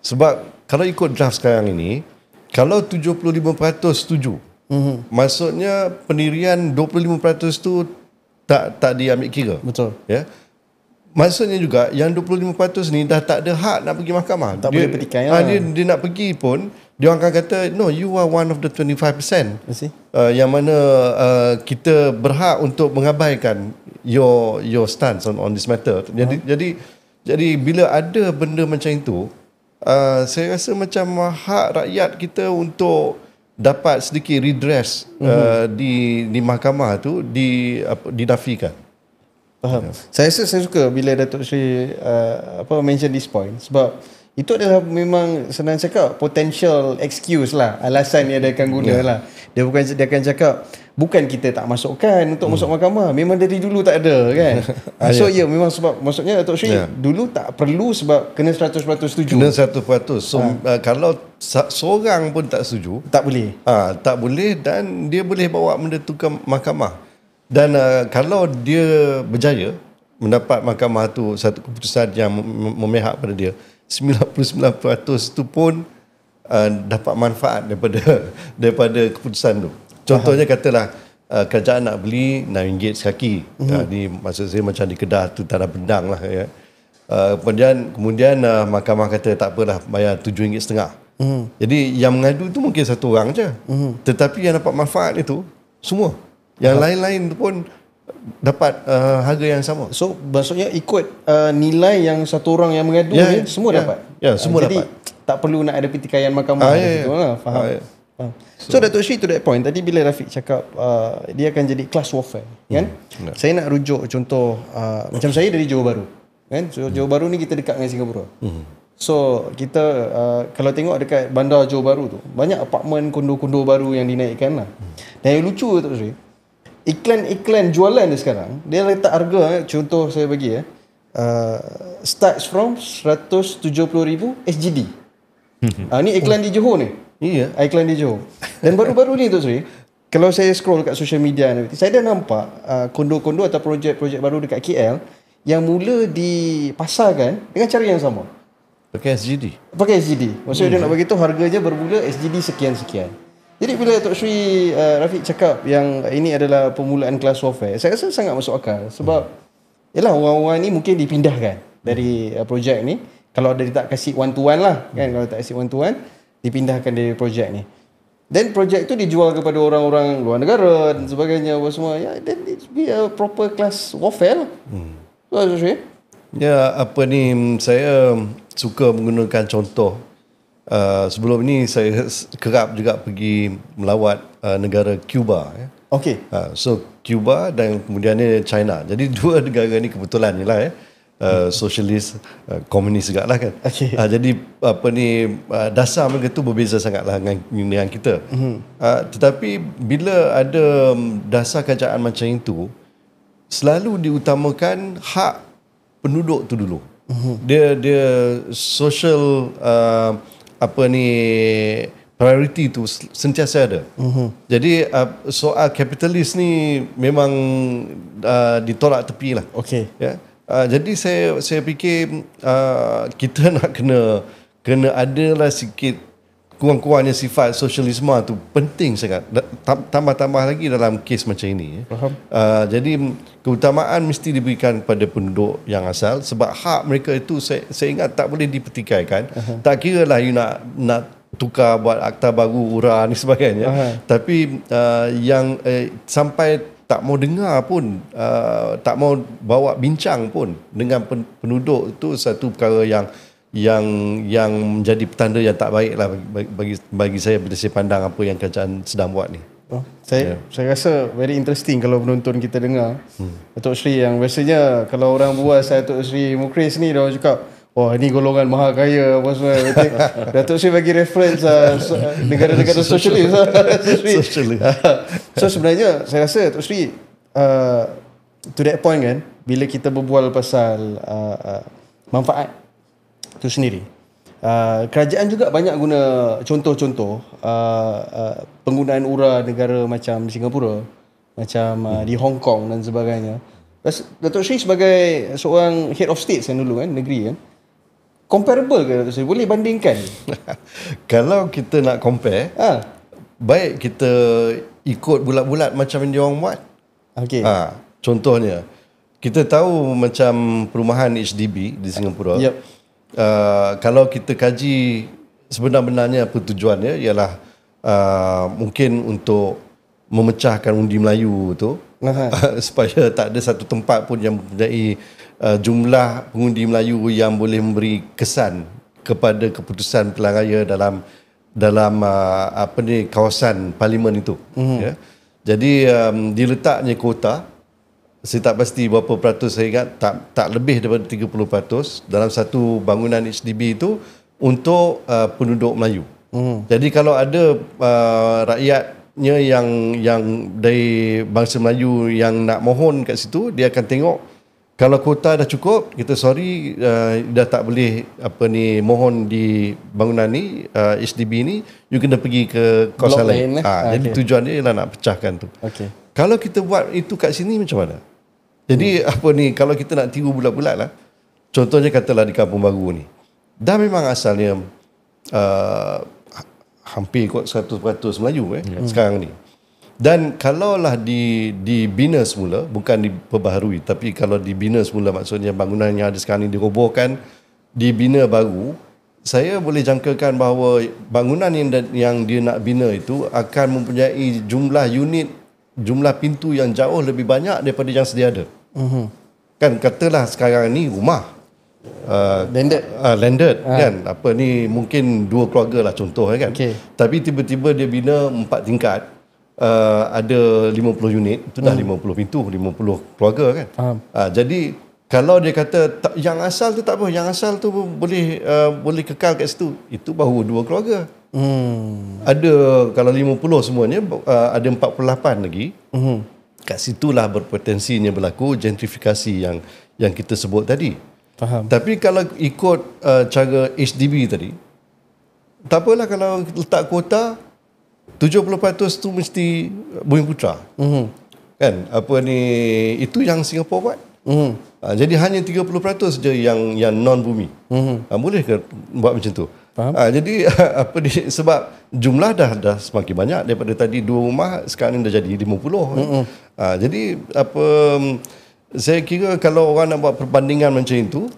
Sebab kalau ikut draft sekarang ini, kalau 75% setuju, maksudnya pendirian 25% tu tak diambil kira. Betul. Ya. Maksudnya juga yang 25% ni dah tak ada hak nak pergi mahkamah. Tak boleh petikai lah. Dia nak pergi pun, dia orang akan kata, no, you are one of the 25%. Yang mana kita berhak untuk mengabaikan your stance on this matter. Jadi bila ada benda macam itu, saya rasa macam hak rakyat kita untuk dapat sedikit redress di mahkamah tu dinafikan. Faham. Saya suka bila Datuk Sri mention this point, sebab itu adalah memang senang cakap potential excuse lah, alasan yang dia akan guna lah. Dia akan cakap bukan kita tak masukkan untuk masuk mahkamah, memang dari dulu tak ada kan. So memang sebab maksudnya Datuk Sri dulu tak perlu sebab kena 100% setuju. Kena 100%. So kalau seorang pun tak setuju, tak boleh. Tak boleh, dan dia boleh bawa benda tu ke mahkamah. Dan kalau dia berjaya mendapat mahkamah tu satu keputusan yang memihak pada dia, 99% tu pun dapat manfaat daripada keputusan tu. Contohnya katalah kerajaan nak beli RM6 sekaki. Ni maksud saya macam di Kedah tu tanah bendang lah ya. Kemudian mahkamah kata tak apalah, bayar RM7.5. Jadi yang mengadu tu mungkin satu orang je. Tetapi yang dapat manfaat itu semua. Yang lain-lain tu pun dapat harga yang sama. So maksudnya ikut nilai yang satu orang yang mengadu ni semua dapat. Ya, semua jadi, dapat. Tak perlu nak ada pertikaian mahkamah lah. Faham. So Datuk Sri to that point, tadi bila Rafiq cakap dia akan jadi class warfare kan. Saya nak rujuk contoh macam saya dari Johor Bahru kan. So Johor Bahru ni kita dekat dengan Singapura. So kita kalau tengok dekat bandar Johor Bahru tu, banyak apartmen, kondo-kondo baru yang dinaikkan lah. Dan yang lucu Datuk Sri, iklan jualan dia sekarang, dia letak harga, contoh saya bagi starts from 170,000 SGD. Ni iklan di Johor ni. Iya. Iklan di Johor. Dan baru-baru ni Datuk Sri, kalau saya scroll kat social media, saya dah nampak kondo-kondo atau projek-projek baru dekat KL yang mula dipasarkan dengan cara yang sama. Pakai SGD. Maksudnya dia nak bagi tahu harganya bermula SGD sekian-sekian. Jadi bila Datuk Sri Rafiq cakap yang ini adalah permulaan class warfare, saya rasa sangat masuk akal. Sebab yalah, orang-orang ni mungkin dipindahkan dari projek ni. Kalau dia tak kasih one to one lah kan, kalau tak kasih one to one, dipindahkan dari projek ni. Dan projek tu dijual kepada orang-orang luar negara dan sebagainya apa semua. Ya, then it be a proper class warfare lah. So Datuk Sri, ya, saya suka menggunakan contoh. Sebelum ni saya kerap juga pergi melawat negara Cuba ya. Okay. So Cuba dan kemudian ni China. Jadi dua negara ni kebetulan ni lah ya. Sosialis, komunis juga lah kan. Okay. Jadi dasar mereka tu berbeza sangatlah dengan kita. Tetapi bila ada dasar kerajaan macam itu, selalu diutamakan hak penduduk tu dulu. Dia social priority tu sentiasa ada. Jadi soal kapitalis ni memang ditolak tepi lah. Okey. Ya. Jadi saya fikir kita nak kena adalah sikit kurang-kurangnya sifat sosialisme tu penting sangat. Tambah-tambah lagi dalam kes macam ini. Faham. Jadi keutamaan mesti diberikan kepada penduduk yang asal sebab hak mereka itu saya ingat tak boleh dipertikaikan. Tak kira lah you nak tukar buat akta baru, URA ni sebagainya. Tapi yang sampai tak mau dengar pun, tak mau bawa bincang pun dengan penduduk itu satu perkara yang menjadi petanda yang tak baik lah bagi saya bila saya pandang apa yang kerajaan sedang buat ni. Saya rasa very interesting kalau penonton kita dengar. Datuk Seri yang biasanya kalau orang buat saya Datuk Seri Mukris ni dia orang cakap, wah ni golongan maha kaya apa semua. Datuk Seri bagi reference negara-negara sosialis. So sebenarnya saya rasa Datuk Seri to that point kan, bila kita berbual pasal manfaat itu sendiri, kerajaan juga banyak guna contoh-contoh penggunaan URA negara macam Singapura, macam di Hong Kong dan sebagainya. Datuk Seri sebagai seorang head of state kan dulu kan, negeri kan, comparable ke Datuk Seri? Boleh bandingkan? Kalau kita nak compare, baik kita ikut bulat-bulat macam yang diorang buat. Okay. Contohnya, kita tahu macam perumahan HDB di Singapura. Yep. Kalau kita kaji sebenar-benarnya apa tujuannya ialah mungkin untuk memecahkan undi Melayu tu supaya tak ada satu tempat pun yang mempunyai jumlah pengundi Melayu yang boleh memberi kesan kepada keputusan pilihan raya dalam kawasan parlimen itu. Ya. Jadi diletaknya kuota, saya tak pasti berapa peratus, saya ingat tak lebih daripada 30% dalam satu bangunan HDB itu untuk penduduk Melayu. Jadi kalau ada rakyatnya yang dari bangsa Melayu yang nak mohon kat situ, dia akan tengok kalau kuota dah cukup, kita sorry dah tak boleh mohon di bangunan ni, HDB ni, you kena pergi ke kawasan lain. Jadi tujuan dia ialah nak pecahkan tu. Kalau kita buat itu kat sini macam mana? Jadi kalau kita nak tiru bulat-bulat lah, contohnya katalah di Kampung Baru ni, dah memang asalnya hampir kot 100% Melayu sekarang ni. Dan kalaulah dibina semula, bukan diperbaharui, tapi kalau dibina semula maksudnya bangunan yang ada sekarang ni dirobohkan, dibina baru, saya boleh jangkakan bahawa bangunan yang dia nak bina itu akan mempunyai jumlah unit, jumlah pintu yang jauh lebih banyak daripada yang sedia ada. Kan katalah sekarang ni rumah landed kan, mungkin 2 keluarga lah contoh kan. Tapi tiba-tiba dia bina 4 tingkat, ada 50 unit, itu dah 50 pintu, 50 keluarga kan. Jadi kalau dia kata yang asal tu tak apa, yang asal tu boleh kekal kat situ, itu baru 2 keluarga. Ada kalau 50 semuanya, ada 48 lagi. Kat situlah berpotensinya berlaku gentrifikasi yang kita sebut tadi. Faham. Tapi kalau ikut cara HDB tadi, tak apalah kalau letak kuota 70% tu mesti bumi putra. Kan itu yang Singapura buat. Jadi hanya 30% je yang non bumi. Boleh ke buat macam tu? Jadi sebab jumlah dah semakin banyak, daripada tadi 2 rumah sekarang ni dah jadi 50. Jadi saya kira kalau orang nak buat perbandingan macam itu,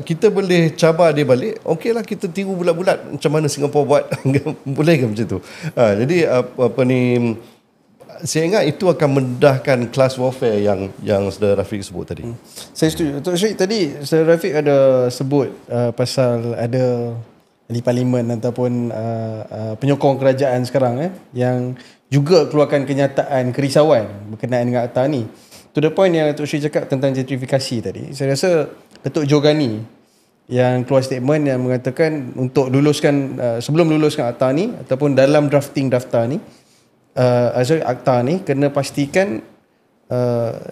kita boleh cabar dia balik. Okeylah kita tiru bulat-bulat macam mana Singapura buat. Boleh ke macam tu? Jadi saya ingat itu akan mendahkan class warfare yang Saudara Rafiq sebut tadi. Saya setuju. Datuk Seri tadi Saudara Rafiq ada sebut pasal ada ahli parlimen ataupun penyokong kerajaan sekarang yang juga keluarkan kenyataan kerisauan berkenaan dengan akta ni. To the point yang Datuk Seri cakap tentang gentrifikasi tadi, saya rasa Datuk Jogani yang keluar statement yang mengatakan untuk luluskan sebelum luluskan akta ni ataupun dalam drafting daftar ni, akta ni kena pastikan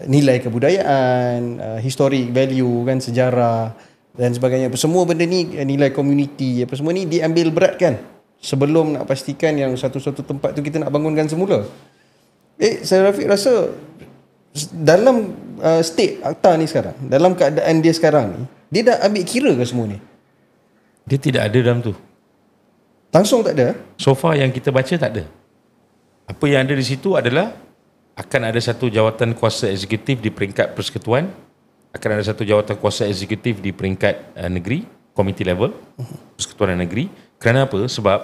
nilai kebudayaan, historic value kan, sejarah dan sebagainya. Semua benda ni, nilai community apa semua ni diambil beratkan sebelum nak pastikan yang satu-satu tempat tu kita nak bangunkan semula. Saya Rafiq rasa dalam state akta ni sekarang, dalam keadaan dia sekarang ni, dia dah ambil kira ke semua ni? Dia tidak ada dalam tu. Langsung tak ada? So far yang kita baca tak ada. Apa yang ada di situ adalah akan ada satu jawatan kuasa eksekutif di peringkat persekutuan, akan ada satu jawatan kuasa eksekutif di peringkat negeri, community level, persekutuan dan negeri. Kerana apa? Sebab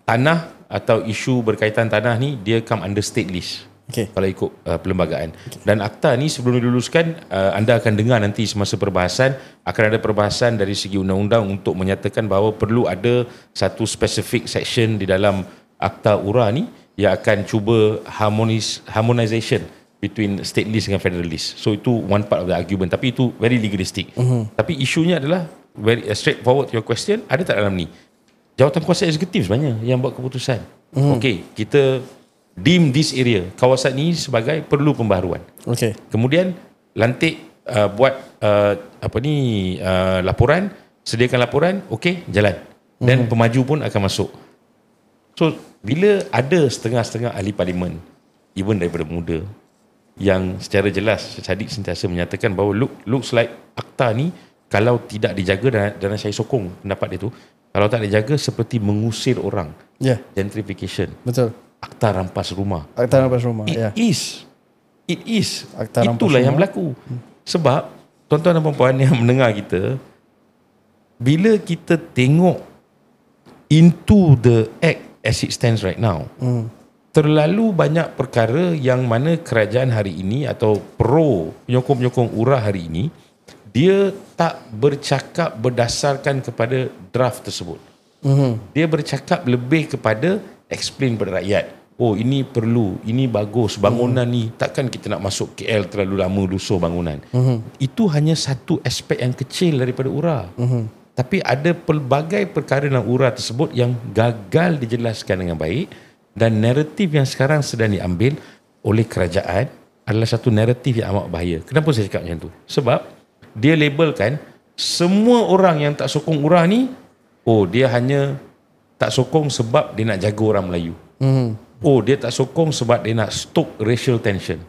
tanah atau isu berkaitan tanah ni dia come under state list. Okay. Kalau ikut perlembagaan. Dan akta ni sebelum diluluskan, anda akan dengar nanti semasa perbahasan, akan ada perbahasan dari segi undang-undang untuk menyatakan bahawa perlu ada satu specific section di dalam akta URA ni yang akan cuba harmonization between state list dengan federal list. So itu one part of the argument, tapi itu very legalistic. Tapi isunya adalah very straightforward to your question, ada tak dalam ni? Jawatan kuasa eksekutif sebenarnya yang buat keputusan. Okey, kita deem this area, kawasan ini sebagai perlu pembaharuan. Okay. Kemudian lantik buat laporan, sediakan laporan, okey, jalan. Dan pemaju pun akan masuk. So bila ada setengah-setengah ahli parlimen, even daripada muda, yang secara jelas Sadiq sentiasa menyatakan bahawa looks like akta ni kalau tidak dijaga, dan saya sokong pendapat dia tu, kalau tak dijaga seperti mengusir orang. Gentrification. Betul. Akta rampas rumah. Akta rampas rumah. It is. Akta rampas Itulah rumah yang berlaku. Sebab tuan-tuan dan puan-puan yang mendengar kita, bila kita tengok into the act as it stands right now, terlalu banyak perkara yang mana kerajaan hari ini atau penyokong-penyokong URA hari ini, dia tak bercakap berdasarkan kepada draft tersebut. Dia bercakap lebih kepada explain kepada rakyat. Oh, ini perlu, ini bagus, bangunan ni takkan kita nak masuk KL terlalu lama lusuh bangunan. Itu hanya satu aspek yang kecil daripada URA. Tapi ada pelbagai perkara dalam URA tersebut yang gagal dijelaskan dengan baik, dan naratif yang sekarang sedang diambil oleh kerajaan adalah satu naratif yang amat bahaya. Kenapa saya cakap macam tu? Sebab dia labelkan semua orang yang tak sokong URA ni, oh dia hanya tak sokong sebab dia nak jaga orang Melayu. Oh dia tak sokong sebab dia nak stoke racial tension.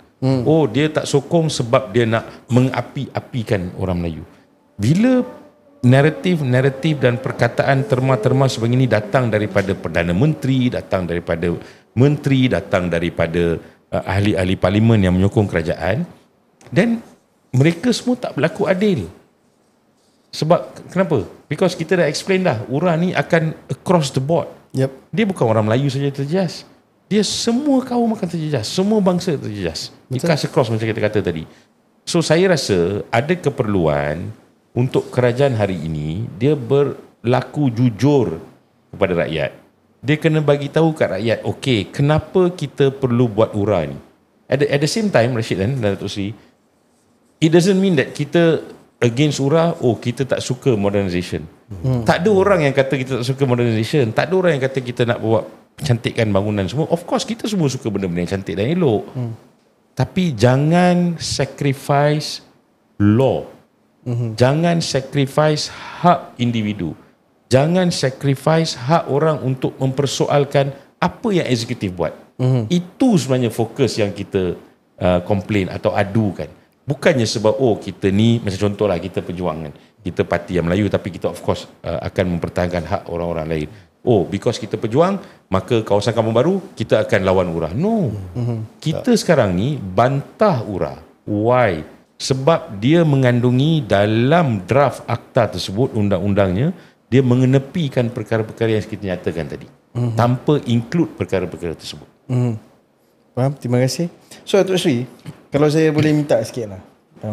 Oh dia tak sokong sebab dia nak mengapi-apikan orang Melayu. Bila naratif dan perkataan terma-terma sebegini datang daripada Perdana Menteri, datang daripada menteri, datang daripada ahli-ahli parlimen yang menyokong kerajaan, dan mereka semua tak berlaku adil. Sebab kenapa? Because kita dah explain dah, URA ni akan across the board. Dia bukan orang Melayu saja terjejas, dia semua kaum akan terjejas, semua bangsa terjejas. Ikas across macam kita kata tadi. So saya rasa ada keperluan untuk kerajaan hari ini, dia berlaku jujur kepada rakyat. Dia kena bagi tahu kat rakyat, okey, kenapa kita perlu buat URA ni. At the same time, Rashid dan Datuk Seri, it doesn't mean that kita against URA, oh kita tak suka modernisation. Tak ada orang yang kata kita tak suka modernisation. Tak ada orang yang kata kita nak buat cantikkan bangunan semua. Of course kita semua suka benda-benda yang cantik dan elok. Tapi jangan sacrifice law. Jangan sacrifice hak individu. Jangan sacrifice hak orang untuk mempersoalkan apa yang eksekutif buat. Itu sebenarnya fokus yang kita complain atau adukan. Bukannya sebab oh kita ni, macam contohlah kita perjuangan, kita parti yang Melayu, tapi kita of course akan mempertahankan hak orang-orang lain. Oh, because kita berjuang, maka kawasan kampung baru kita akan lawan URA. No. Kita sekarang ni bantah URA. Why? Sebab dia mengandungi dalam draft akta tersebut, undang-undangnya, dia mengenepikan perkara-perkara yang kita nyatakan tadi. Tanpa include perkara-perkara tersebut. Faham? Terima kasih. So, Datuk Seri, kalau saya boleh minta sikit lah,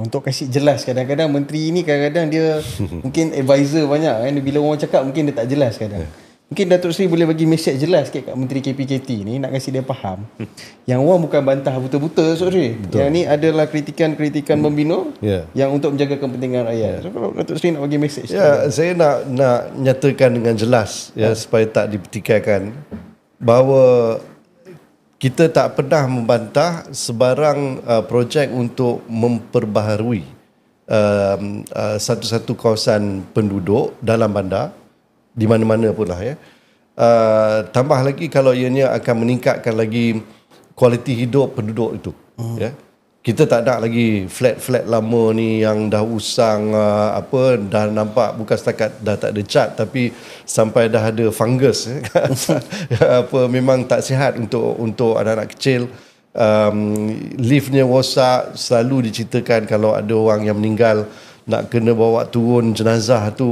untuk kasih jelas, kadang-kadang menteri ni kadang-kadang dia mungkin advisor banyak kan, bila orang cakap mungkin dia tak jelas kadang. Mungkin Datuk Seri boleh bagi mesej jelas sikit kat Menteri KPKT ni, nak kasi dia faham yang orang bukan bantah buta-buta, Datuk Seri. Yang ni adalah kritikan-kritikan membina yang untuk menjaga kepentingan rakyat. So kalau Datuk Seri nak bagi mesej, saya nak nyatakan dengan jelas supaya tak dipertikaikan bahawa kita tak pernah membantah sebarang projek untuk memperbaharui satu-satu kawasan penduduk dalam bandar, di mana-mana pun lah Tambah lagi kalau ianya akan meningkatkan lagi kualiti hidup penduduk itu. Ya. Kita tak ada lagi flat-flat lama ni yang dah usang dah nampak bukan setakat dah tak ada cat tapi sampai dah ada fungus memang tak sihat untuk anak-anak kecil. Liftnya rosak, selalu diceritakan kalau ada orang yang meninggal nak kena bawa turun jenazah tu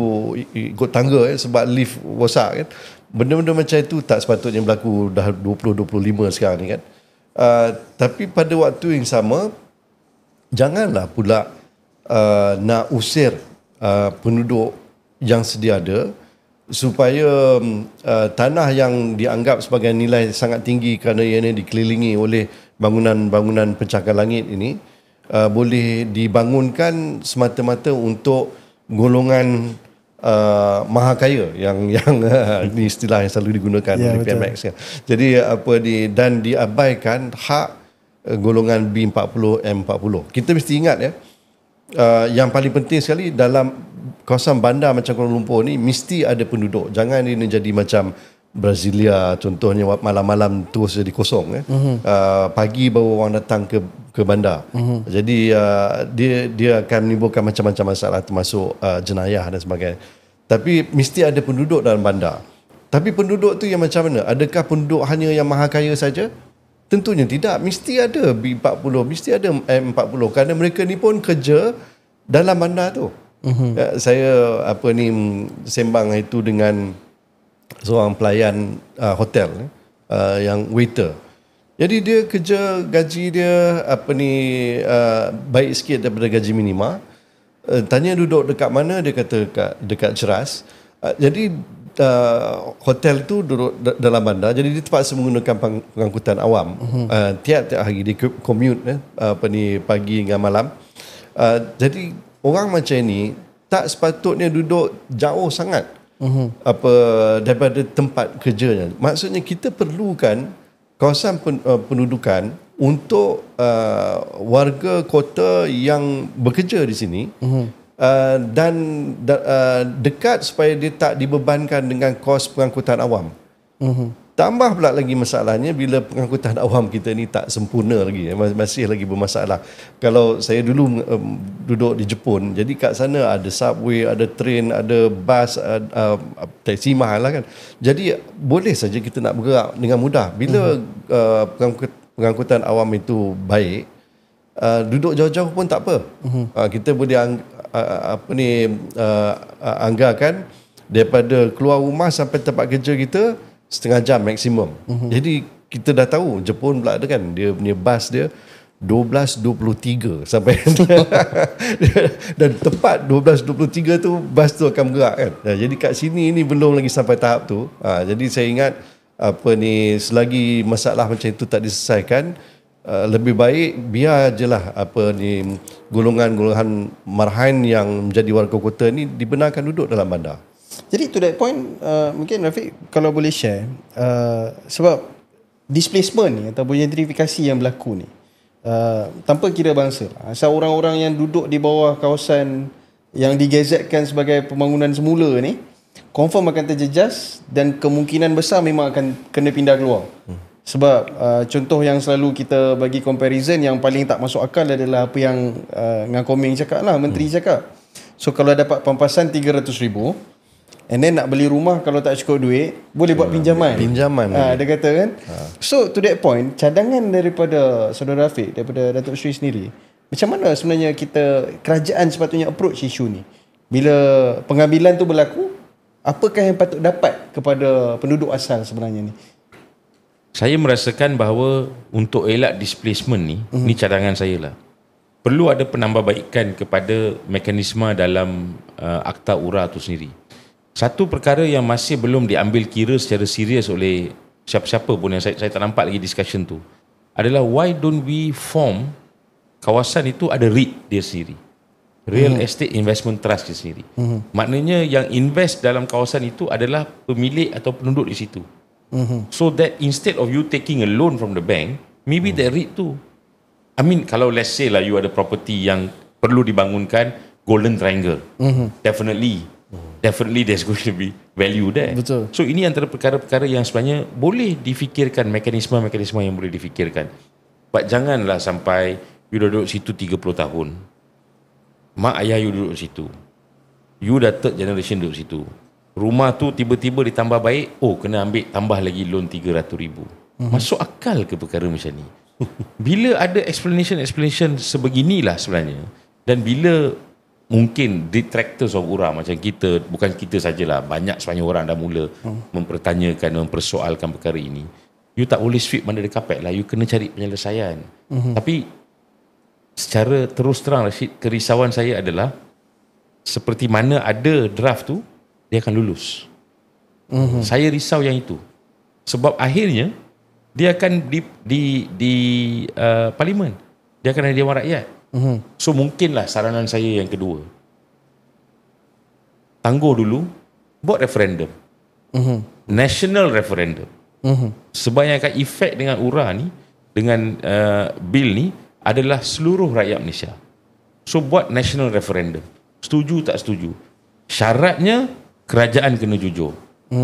ikut tangga sebab lift rosak kan. Benda-benda macam itu tak sepatutnya berlaku dah 2025 sekarang ni kan. Tapi pada waktu yang sama janganlah pula nak usir penduduk yang sedia ada supaya tanah yang dianggap sebagai nilai sangat tinggi kerana ianya dikelilingi oleh bangunan-bangunan pencakar langit ini boleh dibangunkan semata-mata untuk golongan maha kaya yang ini istilah yang selalu digunakan oleh PMX kan. Jadi dan diabaikan hak golongan B40 M40. Kita mesti ingat ya, yang paling penting sekali dalam kawasan bandar macam Kuala Lumpur ni mesti ada penduduk. Jangan ini jadi macam Brasilia contohnya, malam-malam terus jadi kosong ya. Pagi baru orang datang ke bandar. Jadi dia akan menimbulkan macam-macam masalah termasuk jenayah dan sebagainya. Tapi mesti ada penduduk dalam bandar. Tapi penduduk tu yang macam mana? Adakah penduduk hanya yang maha kaya saja? Tentunya tidak. Mesti ada B40, mesti ada M40 kerana mereka ni pun kerja dalam bandar tu. Saya sembang itu dengan seorang pelayan hotel yang waiter. Jadi dia kerja, gaji dia baik sikit daripada gaji minima. Tanya duduk dekat mana, dia kata dekat Ceras. Jadi hotel tu duduk dalam bandar, jadi dia terpaksa menggunakan pengangkutan awam. Tiap-tiap hari dia commute pagi hingga malam. Jadi orang macam ni tak sepatutnya duduk jauh sangat daripada tempat kerjanya. Maksudnya kita perlukan kawasan pendudukan untuk warga kota yang bekerja di sini. Dan dekat supaya dia tak dibebankan dengan kos pengangkutan awam. Tambah pula lagi masalahnya bila pengangkutan awam kita ni tak sempurna lagi, masih lagi bermasalah. Kalau saya dulu duduk di Jepun, jadi kat sana ada subway, ada train, ada bas, taksi mahal lah kan. Jadi boleh saja kita nak bergerak dengan mudah. Bila pengangkutan awam itu baik, duduk jauh-jauh pun tak apa. Kita boleh anggarkan daripada keluar rumah sampai tempat kerja kita setengah jam maksimum. Jadi kita dah tahu Jepun pula ada kan, dia punya bas dia 12.23 sampai dan tepat 12.23 tu bas tu akan bergerak kan. Jadi kat sini ni belum lagi sampai tahap tu. Jadi saya ingat selagi masalah macam itu tak diselesaikan, lebih baik biar je lah golongan-golongan marhain yang menjadi warga kota ni dibenarkan duduk dalam bandar. Jadi to that point, mungkin Rafiq kalau boleh share, sebab displacement ni ataupun gentrifikasi yang berlaku ni, tanpa kira bangsa, asal orang-orang yang duduk di bawah kawasan yang digazetkan sebagai pembangunan semula ni confirm akan terjejas dan kemungkinan besar memang akan kena pindah keluar. Sebab contoh yang selalu kita bagi comparison yang paling tak masuk akal adalah apa yang Ngan Koming cakap lah, Menteri cakap. So kalau dapat pampasan 300,000 and then nak beli rumah, kalau tak cukup duit boleh buat pinjaman. Dia kata kan. So to that point, cadangan daripada Saudara Rafiq, daripada Datuk Seri sendiri, macam mana sebenarnya kerajaan sepatutnya approach isu ni? Bila pengambilan tu berlaku, apakah yang patut dapat kepada penduduk asal sebenarnya ni? Saya merasakan bahawa untuk elak displacement ni, ni cadangan saya lah. Perlu ada penambahbaikan kepada mekanisme dalam Akta URA tu sendiri. Satu perkara yang masih belum diambil kira secara serius oleh siapa-siapa pun, yang saya tak nampak lagi discussion tu, adalah why don't we form kawasan itu ada REIT dia sendiri, Real Estate Investment Trust dia sendiri. Maknanya yang invest dalam kawasan itu adalah pemilik atau penduduk di situ. So that instead of you taking a loan from the bank, maybe the REIT tu, kalau let's say lah you ada property yang perlu dibangunkan Golden Triangle, definitely definitely there's going to be value there. Betul. So ini antara perkara-perkara yang sebenarnya boleh difikirkan, mekanisme-mekanisme yang boleh difikirkan. But janganlah sampai you duduk situ 30 tahun. Mak ayah you duduk situ. You dah third generation duduk situ. Rumah tu tiba-tiba ditambah baik, kena ambil tambah lagi loan 300,000. Masuk akal ke perkara macam ni? Bila ada explanation sebeginilah sebenarnya, dan bila mungkin detractors of URA macam kita, bukan kita sajalah, banyak sebenarnya orang dah mula mempertanyakan, mempersoalkan perkara ini, you tak boleh sweep under the carpet lah, you kena cari penyelesaian. Tapi secara terus terang Rashid, kerisauan saya adalah seperti mana ada draft tu, dia akan lulus. Saya risau yang itu. Sebab akhirnya dia akan di parlimen. Dia akan ada Dewan Rakyat. So mungkinlah saranan saya yang kedua. Tangguh dulu, buat referendum. National referendum. Sebab yang akan efek dengan URA ni, dengan bil ni adalah seluruh rakyat Malaysia. So buat national referendum. Setuju tak setuju? Syaratnya kerajaan kena jujur.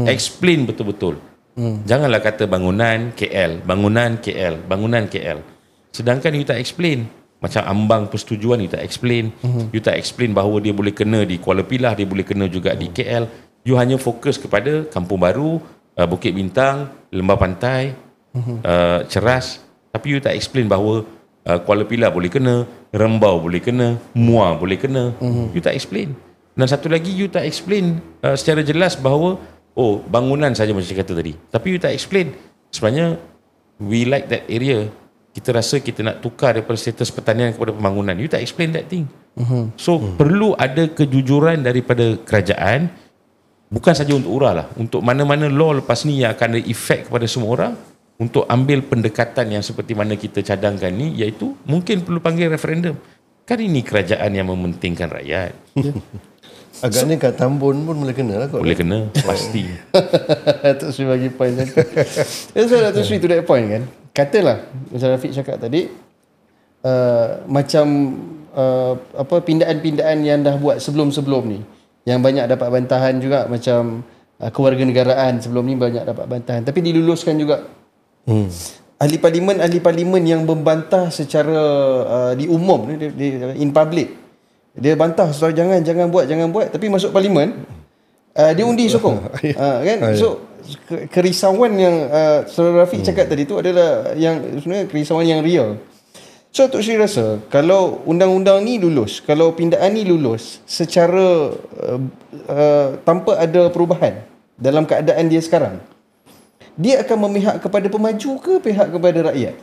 Explain betul-betul. Janganlah kata bangunan KL, bangunan KL, bangunan KL. Sedangkan you tak explain. Macam ambang persetujuan you tak explain. You tak explain bahawa dia boleh kena di Kuala Pilah, dia boleh kena juga di KL. You hanya fokus kepada Kampung Baru, Bukit Bintang, Lembah Pantai, Ceras. Tapi you tak explain bahawa Kuala Pilah boleh kena, Rembau boleh kena, Muar boleh kena. You tak explain. Dan satu lagi, you tak explain secara jelas bahawa bangunan saja macam saya kata tadi. Tapi you tak explain sebenarnya we like that area. Kita rasa kita nak tukar daripada status pertanian kepada pembangunan. You tak explain that thing. So perlu ada kejujuran daripada kerajaan, bukan saja untuk URA lah, untuk mana-mana law lepas ni yang akan ada efek kepada semua orang, untuk ambil pendekatan yang seperti mana kita cadangkan ni, iaitu mungkin perlu panggil referendum. Kan ini kerajaan yang mementingkan rakyat. Agaknya kat Tambun pun boleh kena lah kot. Boleh kena, pasti. Datuk Sri bagi point tadi. So Datuk Sri to that point kan, katalah macam Rafiq cakap tadi, macam pindaan-pindaan yang dah buat sebelum-sebelum ni, yang banyak dapat bantahan juga, macam kewarganegaraan sebelum ni banyak dapat bantahan, tapi diluluskan juga. Ahli parlimen yang membantah secara diumum, in public, dia bantah jangan buat, tapi masuk parlimen dia undi sokong. Kan? So kerisauan yang Saudara Rafiq cakap tadi tu adalah yang sebenarnya kerisauan yang real. So Tok Sri rasa kalau undang-undang ni lulus, kalau pindaan ni lulus secara tanpa ada perubahan dalam keadaan dia sekarang, dia akan memihak kepada pemaju ke pihak kepada rakyat?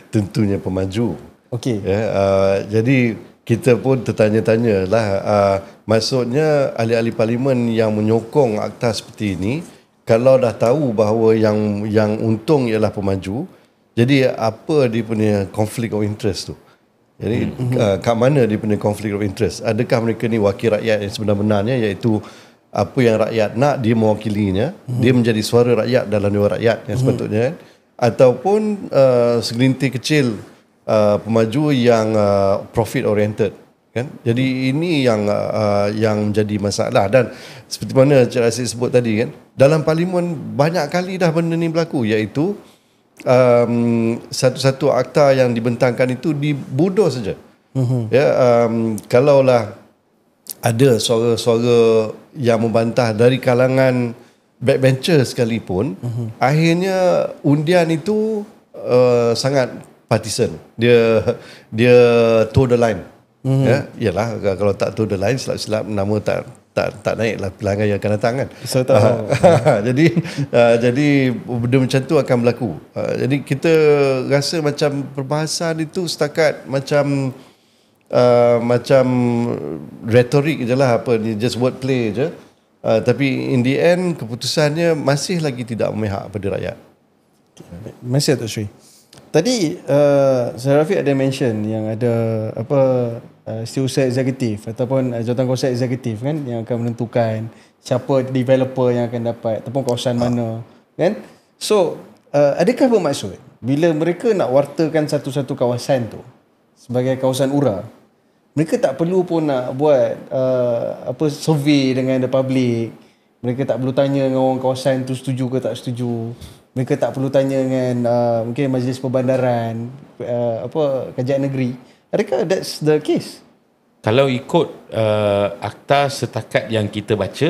Tentunya pemaju. Okey. Jadi kita pun tertanya-tanya lah, maksudnya ahli-ahli parlimen yang menyokong akta seperti ini, kalau dah tahu bahawa yang untung ialah pemaju, jadi apa dia punya conflict of interest tu? Jadi kat mana dia punya conflict of interest? Adakah mereka ni wakil rakyat yang sebenar-benarnya, iaitu apa yang rakyat nak dia mewakilinya, dia menjadi suara rakyat dalam Dewan Rakyat yang sepatutnya, kan? Ataupun segelintir kecil pemaju yang profit oriented, kan? Jadi ini yang menjadi masalah. Dan seperti mana Cik Rasid sebut tadi, kan, dalam parlimen banyak kali dah benda ni berlaku, iaitu satu-satu akta yang dibentangkan itu dibudur saja. Kalaulah ada suara-suara yang membantah dari kalangan backbencher sekalipun, akhirnya undian itu sangat partisan. Dia toe the line. Yalah, kalau tak toe the line, silap-silap nama tak naiklah pelanggan yang akan datang, kan. So, jadi benda macam tu akan berlaku. Jadi kita rasa macam perbahasan itu setakat macam retorik je lah, just wordplay je. Tapi in the end keputusannya masih lagi tidak memihak pada rakyat. Masih Datuk Sri. Tadi Saudara Rafiq ada mention yang ada setiausaha eksekutif ataupun jawatankuasa eksekutif, kan, yang akan menentukan siapa developer yang akan dapat ataupun kawasan mana, kan. So adakah bermaksud bila mereka nak wartakan satu-satu kawasan tu sebagai kawasan URA, Mereka tak perlu pun nak buat survey dengan the public. Mereka tak perlu tanya dengan orang kawasan tu setuju ke tak setuju. Mereka tak perlu tanya dengan mungkin majlis perbandaran, kerajaan negeri. Adakah that's the case? Kalau ikut akta setakat yang kita baca,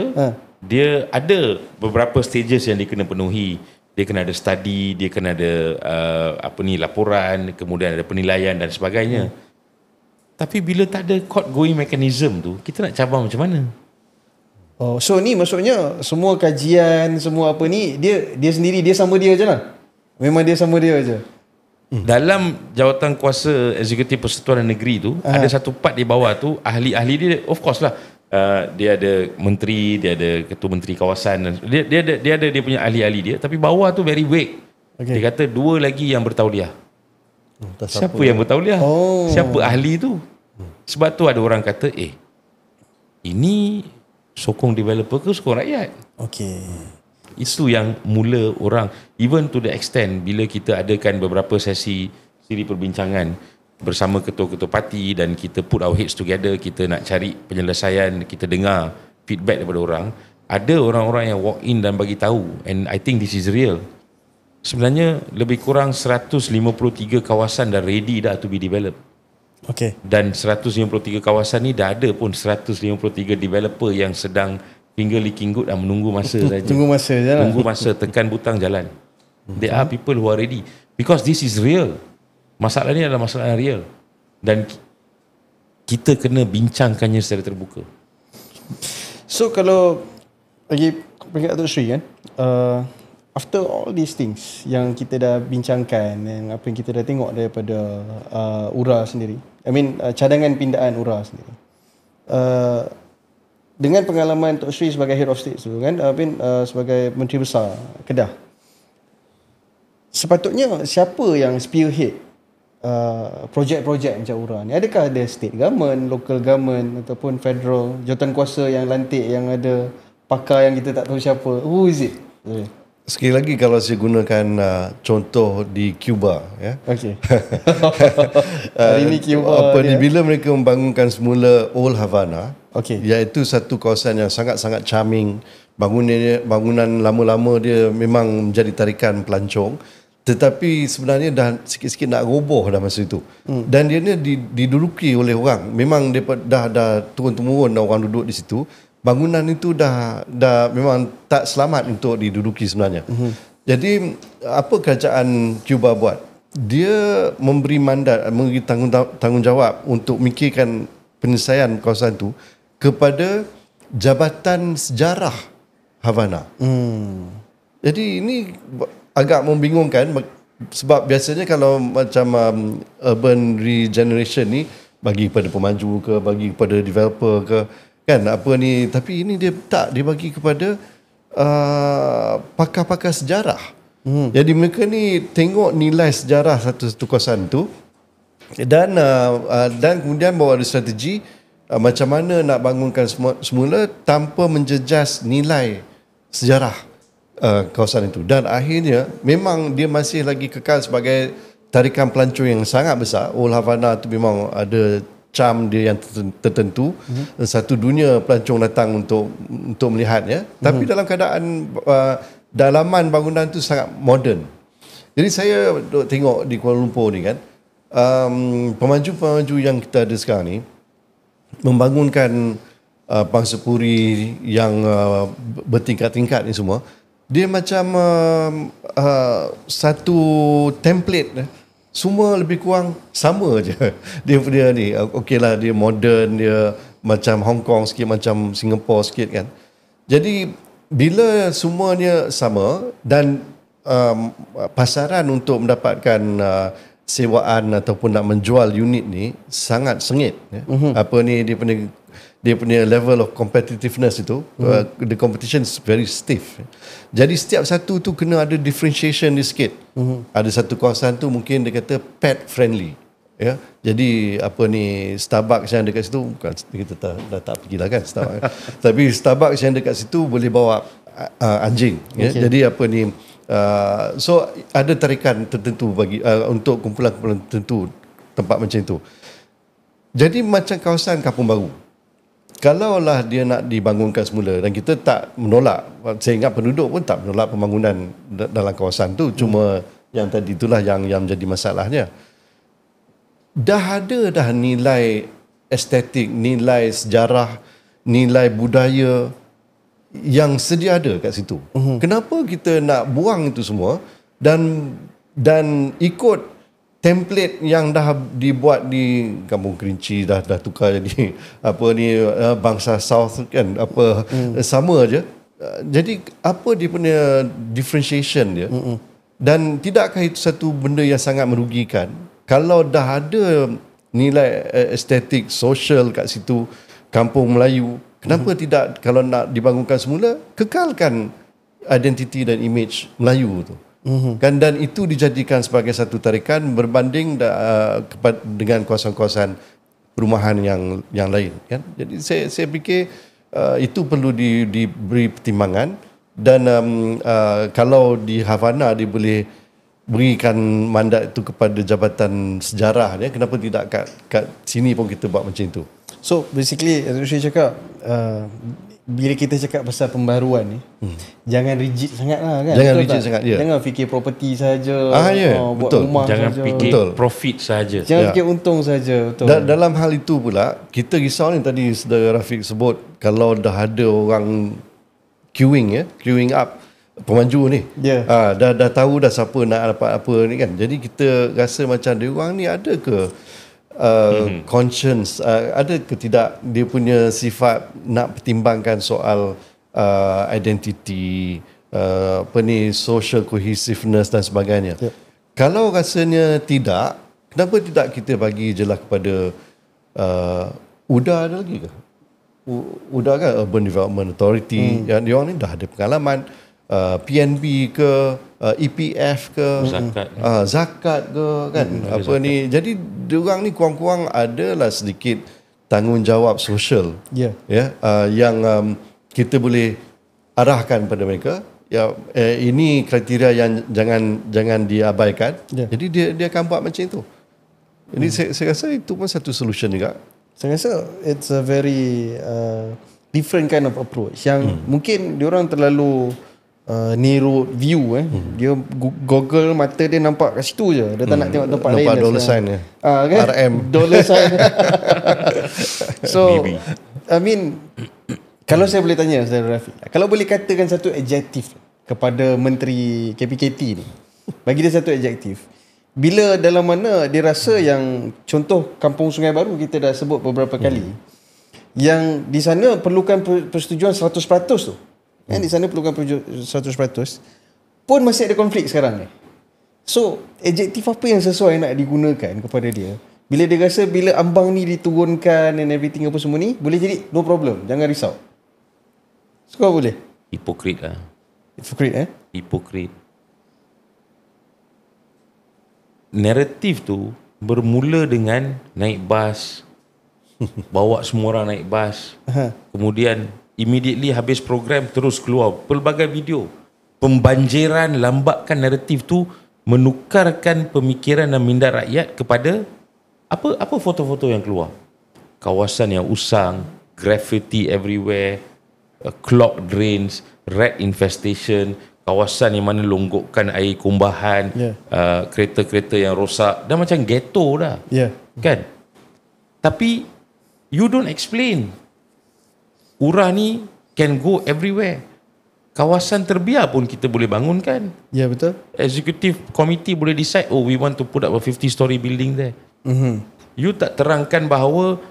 dia ada beberapa stages yang dia kena penuhi. Dia kena ada study, dia kena ada laporan, kemudian ada penilaian dan sebagainya. Tapi bila tak ada court going mechanism tu, kita nak cabar macam mana? Oh, so ni maksudnya semua kajian, semua apa ni dia sendiri, dia sama dia je lah. Memang dia sama dia je. Dalam jawatan kuasa eksekutif persekutuan negeri tu, ada satu part di bawah tu, ahli-ahli dia, of course lah, dia ada menteri, dia ada ketua menteri kawasan, dia ada dia punya ahli-ahli dia, tapi bawah tu very vague. Dia kata 2 lagi yang bertauliah. Siapa yang bertauliah? Siapa ahli tu? Sebab tu ada orang kata, ini sokong developer ke sokong rakyat? Okey. Itu yang mula orang, even to the extent bila kita adakan beberapa siri perbincangan bersama ketua-ketua parti dan kita put our heads together, kita nak cari penyelesaian, kita dengar feedback daripada orang, ada orang-orang yang walk in dan bagi tahu, and I think this is real. Sebenarnya lebih kurang 153 kawasan dah ready dah to be developed. Okay. Dan 153 kawasan ni dah ada pun 153 developer yang sedang finger licking good dan menunggu masa saja. Tunggu masa je lah. Tunggu masa, tekan butang jalan. There are people who are ready. Because this is real. Masalah ni adalah masalah yang real. Dan kita kena bincangkannya secara terbuka. So kalau lagi peringkat Datuk Sri kan, after all these things yang kita dah bincangkan dan apa yang kita dah tengok daripada URA sendiri, cadangan pindaan URA sendiri, dengan pengalaman Tok Sri sebagai Head of State tu kan, sebagai Menteri Besar Kedah, sepatutnya siapa yang spearhead projek-projek macam URA ni? Adakah ada state government, local government ataupun federal, jawatan kuasa yang lantik, yang ada pakar yang kita tak tahu siapa? Who is it? Sekali lagi kalau saya gunakan contoh di Cuba, ya. Okey. Hari ni Cuba bila mereka membangunkan semula Old Havana, iaitu satu kawasan yang sangat-sangat charming, bangunan lama-lama dia memang menjadi tarikan pelancong, tetapi sebenarnya dah sikit-sikit nak roboh dah masa itu. Dan dia ni diduduki oleh orang. Memang dia dah turun-temurun orang duduk di situ. Bangunan itu dah memang tak selamat untuk diduduki sebenarnya. Jadi apa kerajaan Cuba buat? Dia memberi mandat, memberi tanggungjawab untuk memikirkan penyelesaian kawasan itu kepada Jabatan Sejarah Havana. Jadi ini agak membingungkan sebab biasanya kalau macam urban regeneration ni bagi kepada pemaju ke, bagi kepada developer ke, kan apa ni, tapi ini dia tak, dia bagi kepada pakar-pakar sejarah. Jadi mereka ni tengok nilai sejarah satu kawasan tu dan kemudian bawa ada strategi macam mana nak bangunkan semula tanpa menjejas nilai sejarah kawasan itu. Dan akhirnya memang dia masih lagi kekal sebagai tarikan pelancong yang sangat besar. Old Havana tu memang ada charm dia yang tertentu. Satu dunia pelancong datang untuk melihatnya. Tapi dalam keadaan dalaman bangunan tu sangat moden. Jadi saya tengok di Kuala Lumpur ni kan, pemaju-pemaju yang kita ada sekarang ni membangunkan pangsapuri yang bertingkat-tingkat ni semua, dia macam satu template, semua lebih kurang sama je. Dia ni okeylah, dia modern, dia macam Hong Kong sikit, macam Singapore sikit kan. Jadi bila semuanya sama dan pasaran untuk mendapatkan sewaan ataupun nak menjual unit ni sangat sengit, ya. Apa ni dia punya level of competitiveness itu, the competition is very stiff. Jadi setiap satu tu kena ada differentiation dia sikit. Ada satu kawasan tu mungkin dia kata pet friendly, ya. Jadi apa ni, Starbucks yang dekat situ, bukan kita dah tak pergilah kan Starbucks. Tapi Starbucks yang dekat situ boleh bawa anjing, ya. Jadi apa ni, so ada tarikan tertentu bagi untuk kumpulan-kumpulan tertentu tempat macam itu. Jadi macam kawasan Kampung Baru. Kalaulah dia nak dibangunkan semula dan kita tak menolak, saya ingat penduduk pun tak menolak pembangunan dalam kawasan tu, cuma yang tadi itulah yang menjadi masalahnya. Dah ada dah nilai estetik, nilai sejarah, nilai budaya yang sedia ada kat situ. Kenapa kita nak buang itu semua dan ikut template yang dah dibuat di Kampung Kerinci, dah tukar jadi apa ni, bangsa South kan, apa sama aja. Jadi apa dia punya differentiation dia? Dan tidakkah itu satu benda yang sangat merugikan? Kalau dah ada nilai estetik, sosial kat situ, kampung Melayu, kenapa tidak, kalau nak dibangunkan semula, kekalkan identiti dan image Melayu tu. Kan, dan itu dijadikan sebagai satu tarikan berbanding dengan kawasan-kawasan perumahan yang lain, kan. Jadi saya fikir itu perlu diberi pertimbangan, dan kalau di Havana dia boleh berikan mandat itu kepada Jabatan Sejarah dia, kenapa tidak kat sini pun kita buat macam itu. So basically saya cakap, bila kita cakap pasal pembaruan ni, jangan rigid sangat lah, kan. Jangan betul rigid tak? sangat, ya. Jangan fikir property saja, buat betul. rumah Jangan saja. fikir Betul. profit saja. Jangan fikir untung saja, betul. Dalam hal itu pula, kita risau ni, tadi saudara Rafiq sebut, kalau dah ada orang queuing up pemaju ni, dah tahu dah siapa nak dapat apa ni, kan. Jadi kita rasa macam dia orang ni ada ke conscience, ada ke tidak dia punya sifat nak pertimbangkan soal identity, social cohesiveness dan sebagainya. Kalau rasanya tidak, kenapa tidak kita bagi je lah kepada UDA ada lagi ke? UDA kan, Urban Development Authority, yang dia orang ni dah ada pengalaman, PNB ke, EPF ke, zakat ke, kan, apa zakat ni. Jadi diorang ni kurang-kurang adalah sedikit tanggungjawab sosial, yang kita boleh arahkan pada mereka. Ini kriteria yang jangan diabaikan. Jadi dia akan buat macam itu. Jadi saya rasa itu pun satu solution juga. Saya rasa it's a very different kind of approach yang mungkin diorang terlalu narrow view. Dia Google mata dia nampak kat situ je, dia tak nak tengok tempat lain. Nampak dollar sign kan? RM dollar sign. So maybe. I mean, kalau saya boleh tanya Saudara Rafiq, kalau boleh katakan satu adjektif kepada Menteri KPKT ni, bagi dia satu adjektif, bila dalam mana dia rasa yang contoh Kampung Sungai Baru kita dah sebut beberapa kali, yang di sana perlukan persetujuan 100% tu. Di sana perlukan 100%, pun masih ada konflik sekarang ni. So adjektif apa yang sesuai nak digunakan kepada dia bila dia rasa bila ambang ni diturunkan and everything apa semua ni, boleh jadi no problem, jangan risau. So kau boleh? Hipokrit lah. Hipokrit. Naratif tu bermula dengan naik bas, bawa semua orang naik bas, kemudian immediately habis program terus keluar pelbagai video. Pembanjiran lambatkan naratif tu, menukarkan pemikiran dan minda rakyat kepada apa foto-foto yang keluar. Kawasan yang usang, graffiti everywhere, clog drains, rat infestation, kawasan yang mana longgokkan air kumbahan, kereta-kereta yang rosak, dah macam ghetto dah. Kan? Tapi you don't explain. Urah ni can go everywhere. Kawasan terbiar pun kita boleh bangunkan. Ya, betul. Executive committee boleh decide, we want to put up a 50-story building there. You tak terangkan bahawa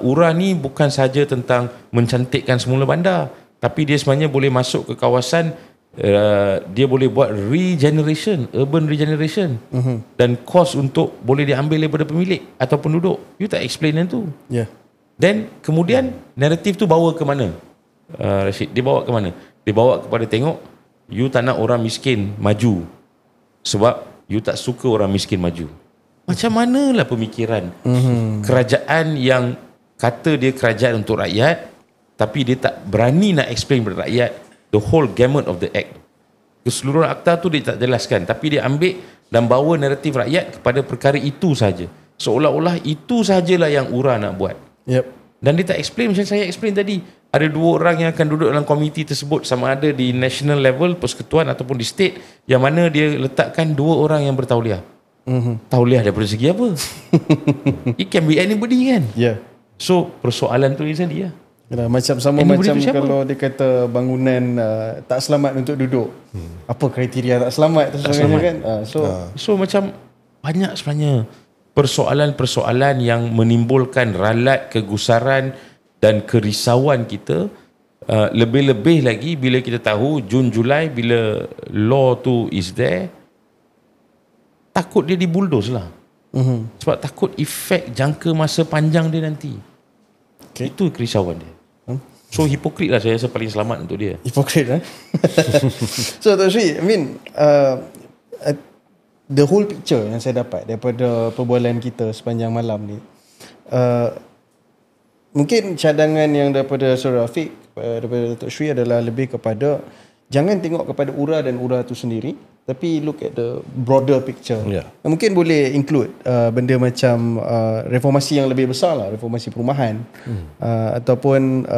urah ni bukan saja tentang mencantikkan semula bandar, tapi dia sebenarnya boleh masuk ke kawasan, dia boleh buat regeneration, urban regeneration, dan kos untuk boleh diambil daripada pemilik atau penduduk. You tak explain yang tu. Then kemudian naratif tu bawa ke mana? Rashid, dia bawa ke mana? Dia bawa kepada tengok you tak nak orang miskin maju sebab you tak suka orang miskin maju. Macam manalah pemikiran kerajaan yang kata dia kerajaan untuk rakyat, tapi dia tak berani nak explain kepada rakyat the whole gamut of the act. Keseluruhan akta tu dia tak jelaskan, tapi dia ambil dan bawa naratif rakyat kepada perkara itu saja. seolah-olah itu sahajalah yang URA nak buat. Yep. Dan dia tak explain macam saya explain tadi. Ada 2 orang yang akan duduk dalam komiti tersebut, sama ada di national level persekutuan ataupun di state, yang mana dia letakkan 2 orang yang bertauliah. Tauliah daripada segi apa? It can be anybody kan. Ya. So persoalan tu tadi lah. Yalah, macam sama Anybody macam tu siapa? kalau dia kata bangunan tak selamat untuk duduk. Apa kriteria tak selamat tu sebenarnya kan? So macam banyak sebenarnya persoalan-persoalan yang menimbulkan ralat, kegusaran dan kerisauan kita. Lebih-lebih lagi bila kita tahu Jun Julai bila law tu is there, takut dia dibulldoze lah. Sebab takut efek jangka masa panjang dia nanti. Okay. Itu kerisauan dia. So hipokrit lah, saya rasa paling selamat untuk dia. Hipokrit So Dr. Sri, I mean the whole picture yang saya dapat daripada perbualan kita sepanjang malam ni, mungkin cadangan yang daripada Saudara Rafiq, daripada Datuk Sri adalah lebih kepada jangan tengok kepada URA dan URA tu sendiri, tapi look at the broader picture. Mungkin boleh include benda macam reformasi yang lebih besar lah, reformasi perumahan, ataupun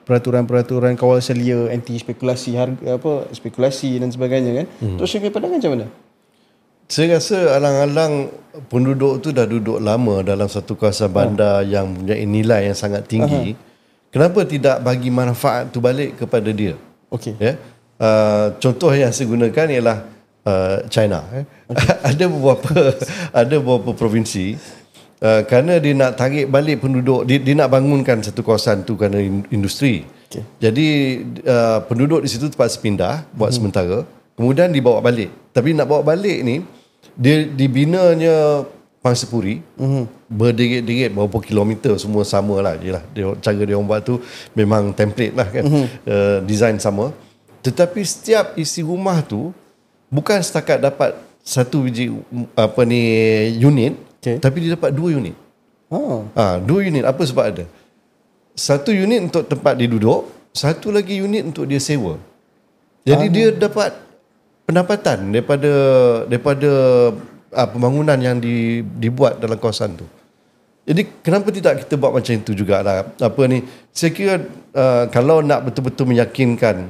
peraturan-peraturan kawal selia anti spekulasi harga, spekulasi dan sebagainya kan. Terus saya pandangan macam mana? Saya rasa alang-alang penduduk tu dah duduk lama dalam satu kawasan bandar yang mempunyai nilai yang sangat tinggi. Kenapa tidak bagi manfaat tu balik kepada dia? Okey. Ya. Contoh yang saya gunakan ialah China. Ada beberapa provinsi kerana dia nak tarik balik penduduk, dia nak bangunkan satu kawasan tu kerana industri. Okay. Jadi penduduk di situ terpaksa pindah buat sementara, kemudian dibawa balik. Tapi nak bawa balik ni dia dibinanya pangsapuri, berderet-deret berapa kilometer, semua sama lah. Yelah, cara dia orang buat tu memang template lah kan, design sama. Tetapi setiap isi rumah tu bukan setakat dapat satu biji unit, tapi dia dapat 2 unit. 2 unit. Apa sebab ada? Satu unit untuk tempat dia duduk, satu lagi unit untuk dia sewa. Jadi dia dapat pendapatan daripada pembangunan yang dibuat dalam kawasan tu. Jadi kenapa tidak kita buat macam itu jugalah? Saya kira kalau nak betul-betul meyakinkan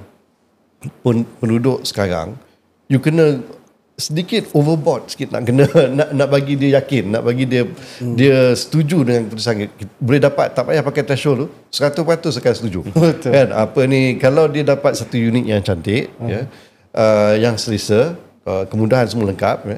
penduduk sekarang, you kena sedikit overboard sikit, nak bagi dia yakin, nak bagi dia setuju dengan keputusan. Boleh dapat, tak payah pakai threshold tu, 100% akan setuju. Kan kalau dia dapat satu unit yang cantik, yang selesa, kemudahan semua lengkap,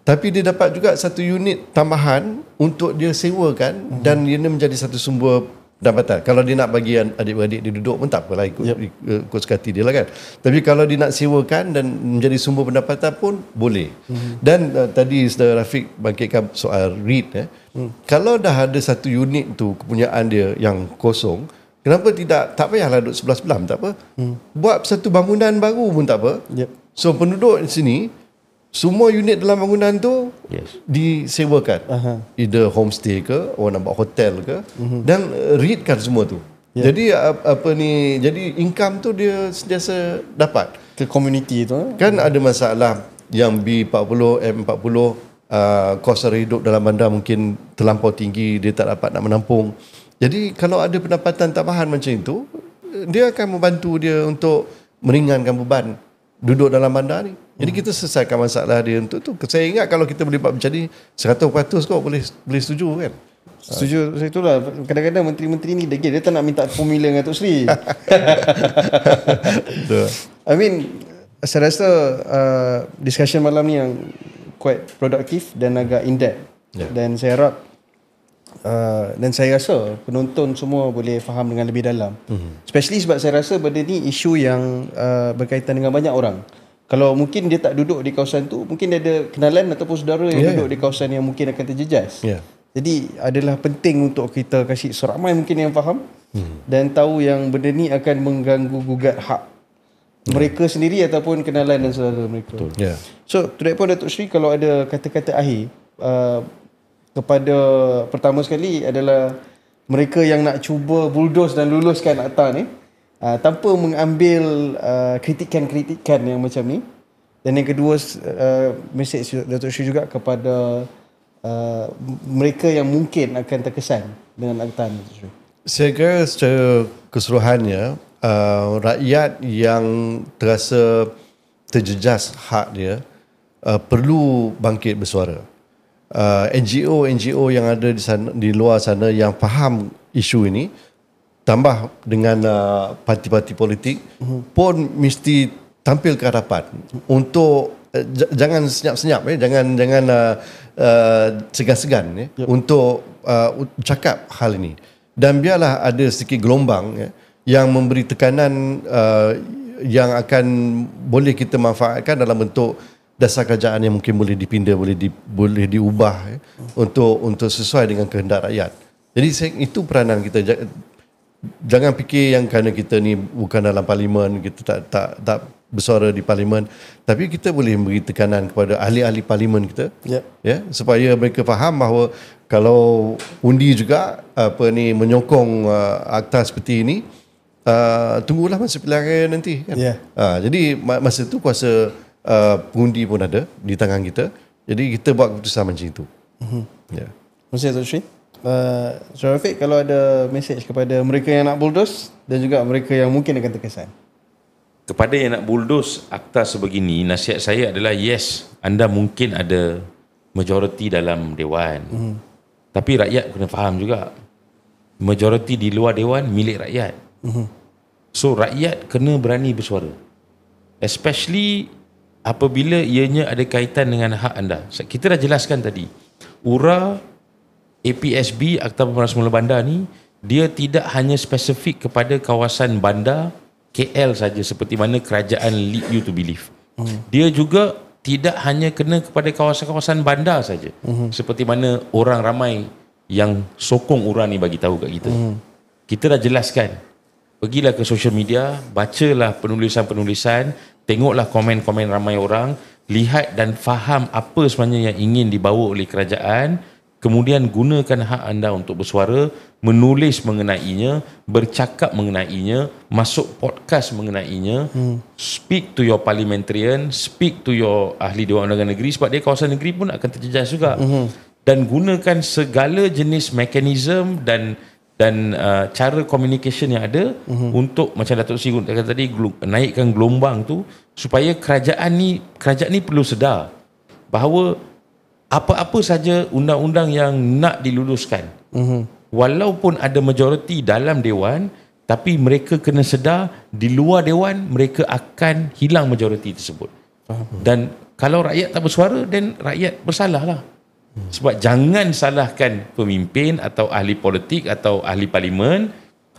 tapi dia dapat juga satu unit tambahan untuk dia sewakan, dan ia menjadi satu sumber pendapatan. Kalau dia nak bagi adik-beradik dia duduk pun tak apalah, ikut sekati dia lah kan. Tapi kalau dia nak sewakan dan menjadi sumber pendapatan pun boleh. Dan tadi Saudara Rafiq bangkitkan soal REIT. Kalau dah ada satu unit tu kepunyaan dia yang kosong, kenapa tak payahlah duduk sebelah-sebelah, tak apa. Buat satu bangunan baru pun tak apa. So penduduk di sini, semua unit dalam bangunan tu disewakan. Either homestay ke, orang nak buat hotel ke, dan REIT-kan semua tu. Jadi jadi income tu dia sentiasa dapat ke community tu. Kan ada masalah yang B40, M40, kos sara hidup dalam bandar mungkin terlampau tinggi, dia tak dapat nak menampung. Jadi kalau ada pendapatan tambahan macam itu, dia akan membantu dia untuk meringankan beban duduk dalam bandar ni. Jadi kita selesaikan masalah dia untuk tu. Saya ingat kalau kita boleh buat macam ni, 100% kau boleh setuju kan? Setuju. Saya itulah, kadang-kadang menteri-menteri ni dia tak nak minta formula dengan Tok Sri. I mean, saya rasa discussion malam ni yang quite produktif dan agak in-depth. Dan saya harap dan saya rasa penonton semua boleh faham dengan lebih dalam. Especially sebab saya rasa benda ni isu yang berkaitan dengan banyak orang. Kalau mungkin dia tak duduk di kawasan tu, mungkin dia ada kenalan ataupun saudara yang duduk di kawasan yang mungkin akan terjejas. Jadi adalah penting untuk kita kasih seramai mungkin yang faham dan tahu yang benda ni akan mengganggu gugat hak mereka sendiri ataupun kenalan dan saudara mereka. So to that point, Datuk Sri, kalau ada kata-kata akhir kepada, pertama sekali adalah mereka yang nak cuba bulldoze dan luluskan akta ni, tanpa mengambil kritikan-kritikan yang macam ni. Dan yang kedua, mesej Datuk Sri juga kepada mereka yang mungkin akan terkesan dengan Akta ni, Datuk Sri? Saya kira secara keseluruhannya rakyat yang terasa terjejas hak dia perlu bangkit bersuara. NGO yang ada di luar sana yang faham isu ini, tambah dengan parti-parti politik pun mesti tampil ke hadapan untuk jangan senyap-senyap, jangan segan-segan untuk cakap hal ini, dan biarlah ada sedikit gelombang yang memberi tekanan yang akan boleh kita manfaatkan dalam bentuk dasar kerajaan yang mungkin boleh dipinda, boleh diubah untuk sesuai dengan kehendak rakyat. Jadi itu peranan kita. Jangan fikir yang kerana kita ni bukan dalam parlimen, kita tak bersuara di parlimen, tapi kita boleh beri tekanan kepada ahli-ahli parlimen kita, supaya mereka faham bahawa kalau undi juga menyokong akta seperti ini, tunggulah masa pilihan raya nanti kan. Jadi masa tu kuasa pengundi pun ada di tangan kita, jadi kita buat keputusan macam itu. Terima kasih, Datuk Sri. Rafiq, kalau ada mesej kepada mereka yang nak bulldoze dan juga mereka yang mungkin akan terkesan. Kepada yang nak bulldoze akta sebegini, nasihat saya adalah yes, anda mungkin ada majoriti dalam Dewan. Tapi rakyat kena faham juga, majoriti di luar Dewan milik rakyat. So rakyat kena berani bersuara, especially apabila ianya ada kaitan dengan hak anda. Kita dah jelaskan tadi, URA APSB, Akta Pembangunan Semula Bandar ni, dia tidak hanya spesifik kepada kawasan bandar KL saja seperti mana kerajaan lead you to believe. Dia juga tidak hanya kena kepada kawasan-kawasan bandar saja, seperti mana orang ramai yang sokong URA ni bagi tahu kat kita. Kita dah jelaskan. Pergilah ke social media, bacalah penulisan-penulisan, tengoklah komen-komen ramai orang, lihat dan faham apa sebenarnya yang ingin dibawa oleh kerajaan. Kemudian gunakan hak anda untuk bersuara, menulis mengenainya, bercakap mengenainya, masuk podcast mengenainya, speak to your parliamentarian, speak to your ahli Dewan Undangan Negeri, sebab dia kawasan negeri pun akan terjejas juga. Dan gunakan segala jenis mekanisme dan cara communication yang ada untuk, macam Datuk Sri kata tadi, naikkan gelombang tu, supaya kerajaan ni perlu sedar bahawa apa-apa saja undang-undang yang nak diluluskan, walaupun ada majoriti dalam Dewan, tapi mereka kena sedar di luar Dewan mereka akan hilang majoriti tersebut. Dan kalau rakyat tak bersuara, dan rakyat bersalah lah. Sebab jangan salahkan pemimpin atau ahli politik atau ahli parlimen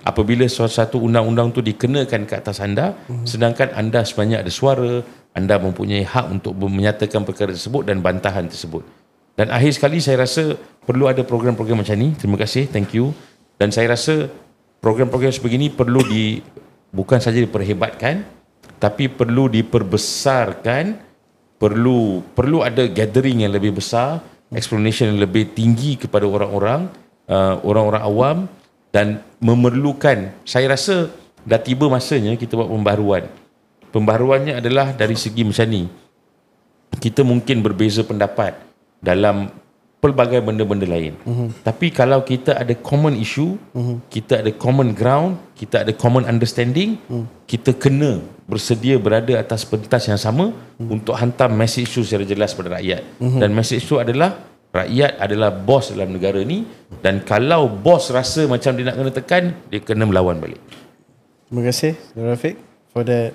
apabila suatu undang-undang tu dikenakan ke atas anda, sedangkan anda sebenarnya ada suara, anda mempunyai hak untuk menyatakan perkara tersebut dan bantahan tersebut. Dan akhir sekali, saya rasa perlu ada program-program macam ni. Terima kasih, thank you. Dan saya rasa program-program sebegini perlu bukan saja diperhebatkan, tapi perlu diperbesarkan, perlu ada gathering yang lebih besar, explanation yang lebih tinggi kepada orang-orang awam, dan memerlukan, saya rasa dah tiba masanya kita buat pembaharuan. Pembaharuannya adalah dari segi macam ni. Kita mungkin berbeza pendapat dalam pelbagai benda-benda lain. Tapi kalau kita ada common issue, kita ada common ground, kita ada common understanding, kita kena bersedia berada atas pentas yang sama untuk hantar message itu secara jelas kepada rakyat. Dan message itu adalah rakyat adalah bos dalam negara ni, dan kalau bos rasa macam dia nak kena tekan, dia kena melawan balik. Terima kasih, Rafiq, for that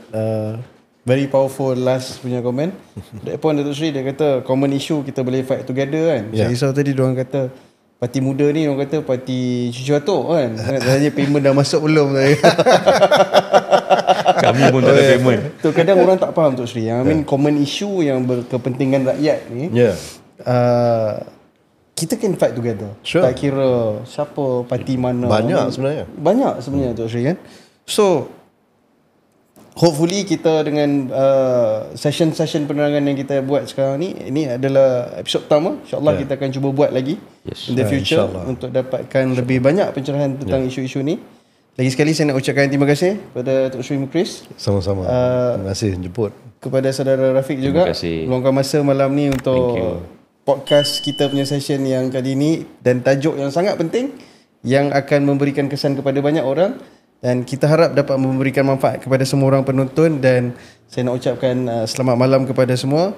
very powerful last punya komen. That point Datuk Sri, dia kata common issue kita boleh fight together kan. Saya risau tadi diorang kata parti muda ni, orang kata parti cucu atuk kan. Tanya payment dah masuk belum. Kami pun tak ada payment. Tu kadang orang tak faham Datuk Sri. Yang I mean common issue yang berkepentingan rakyat ni, kita can fight together. Tak kira siapa, parti mana. Banyak sebenarnya Datuk Sri kan. So hopefully kita dengan session penerangan yang kita buat sekarang ni, ini adalah episod pertama. InsyaAllah kita akan cuba buat lagi in the future untuk dapatkan lebih banyak pencerahan tentang isu-isu ni. Lagi sekali saya nak ucapkan terima kasih kepada Datuk Sri Mukris. Sama-sama. Terima kasih jemput. Kepada saudara Rafiq juga, luangkan masa malam ni untuk podcast kita punya session yang kali ini dan tajuk yang sangat penting yang akan memberikan kesan kepada banyak orang dan kita harap dapat memberikan manfaat kepada semua orang penonton dan saya nak ucapkan selamat malam kepada semua.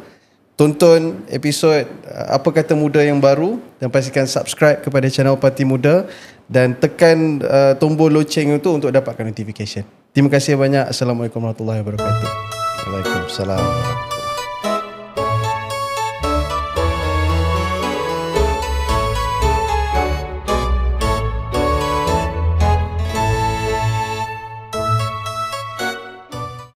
Tonton episod Apa Kata Muda yang baru dan pastikan subscribe kepada channel Parti Muda dan tekan tombol loceng itu untuk dapatkan notification. Terima kasih banyak. Assalamualaikum warahmatullahi wabarakatuh. Waalaikumsalam.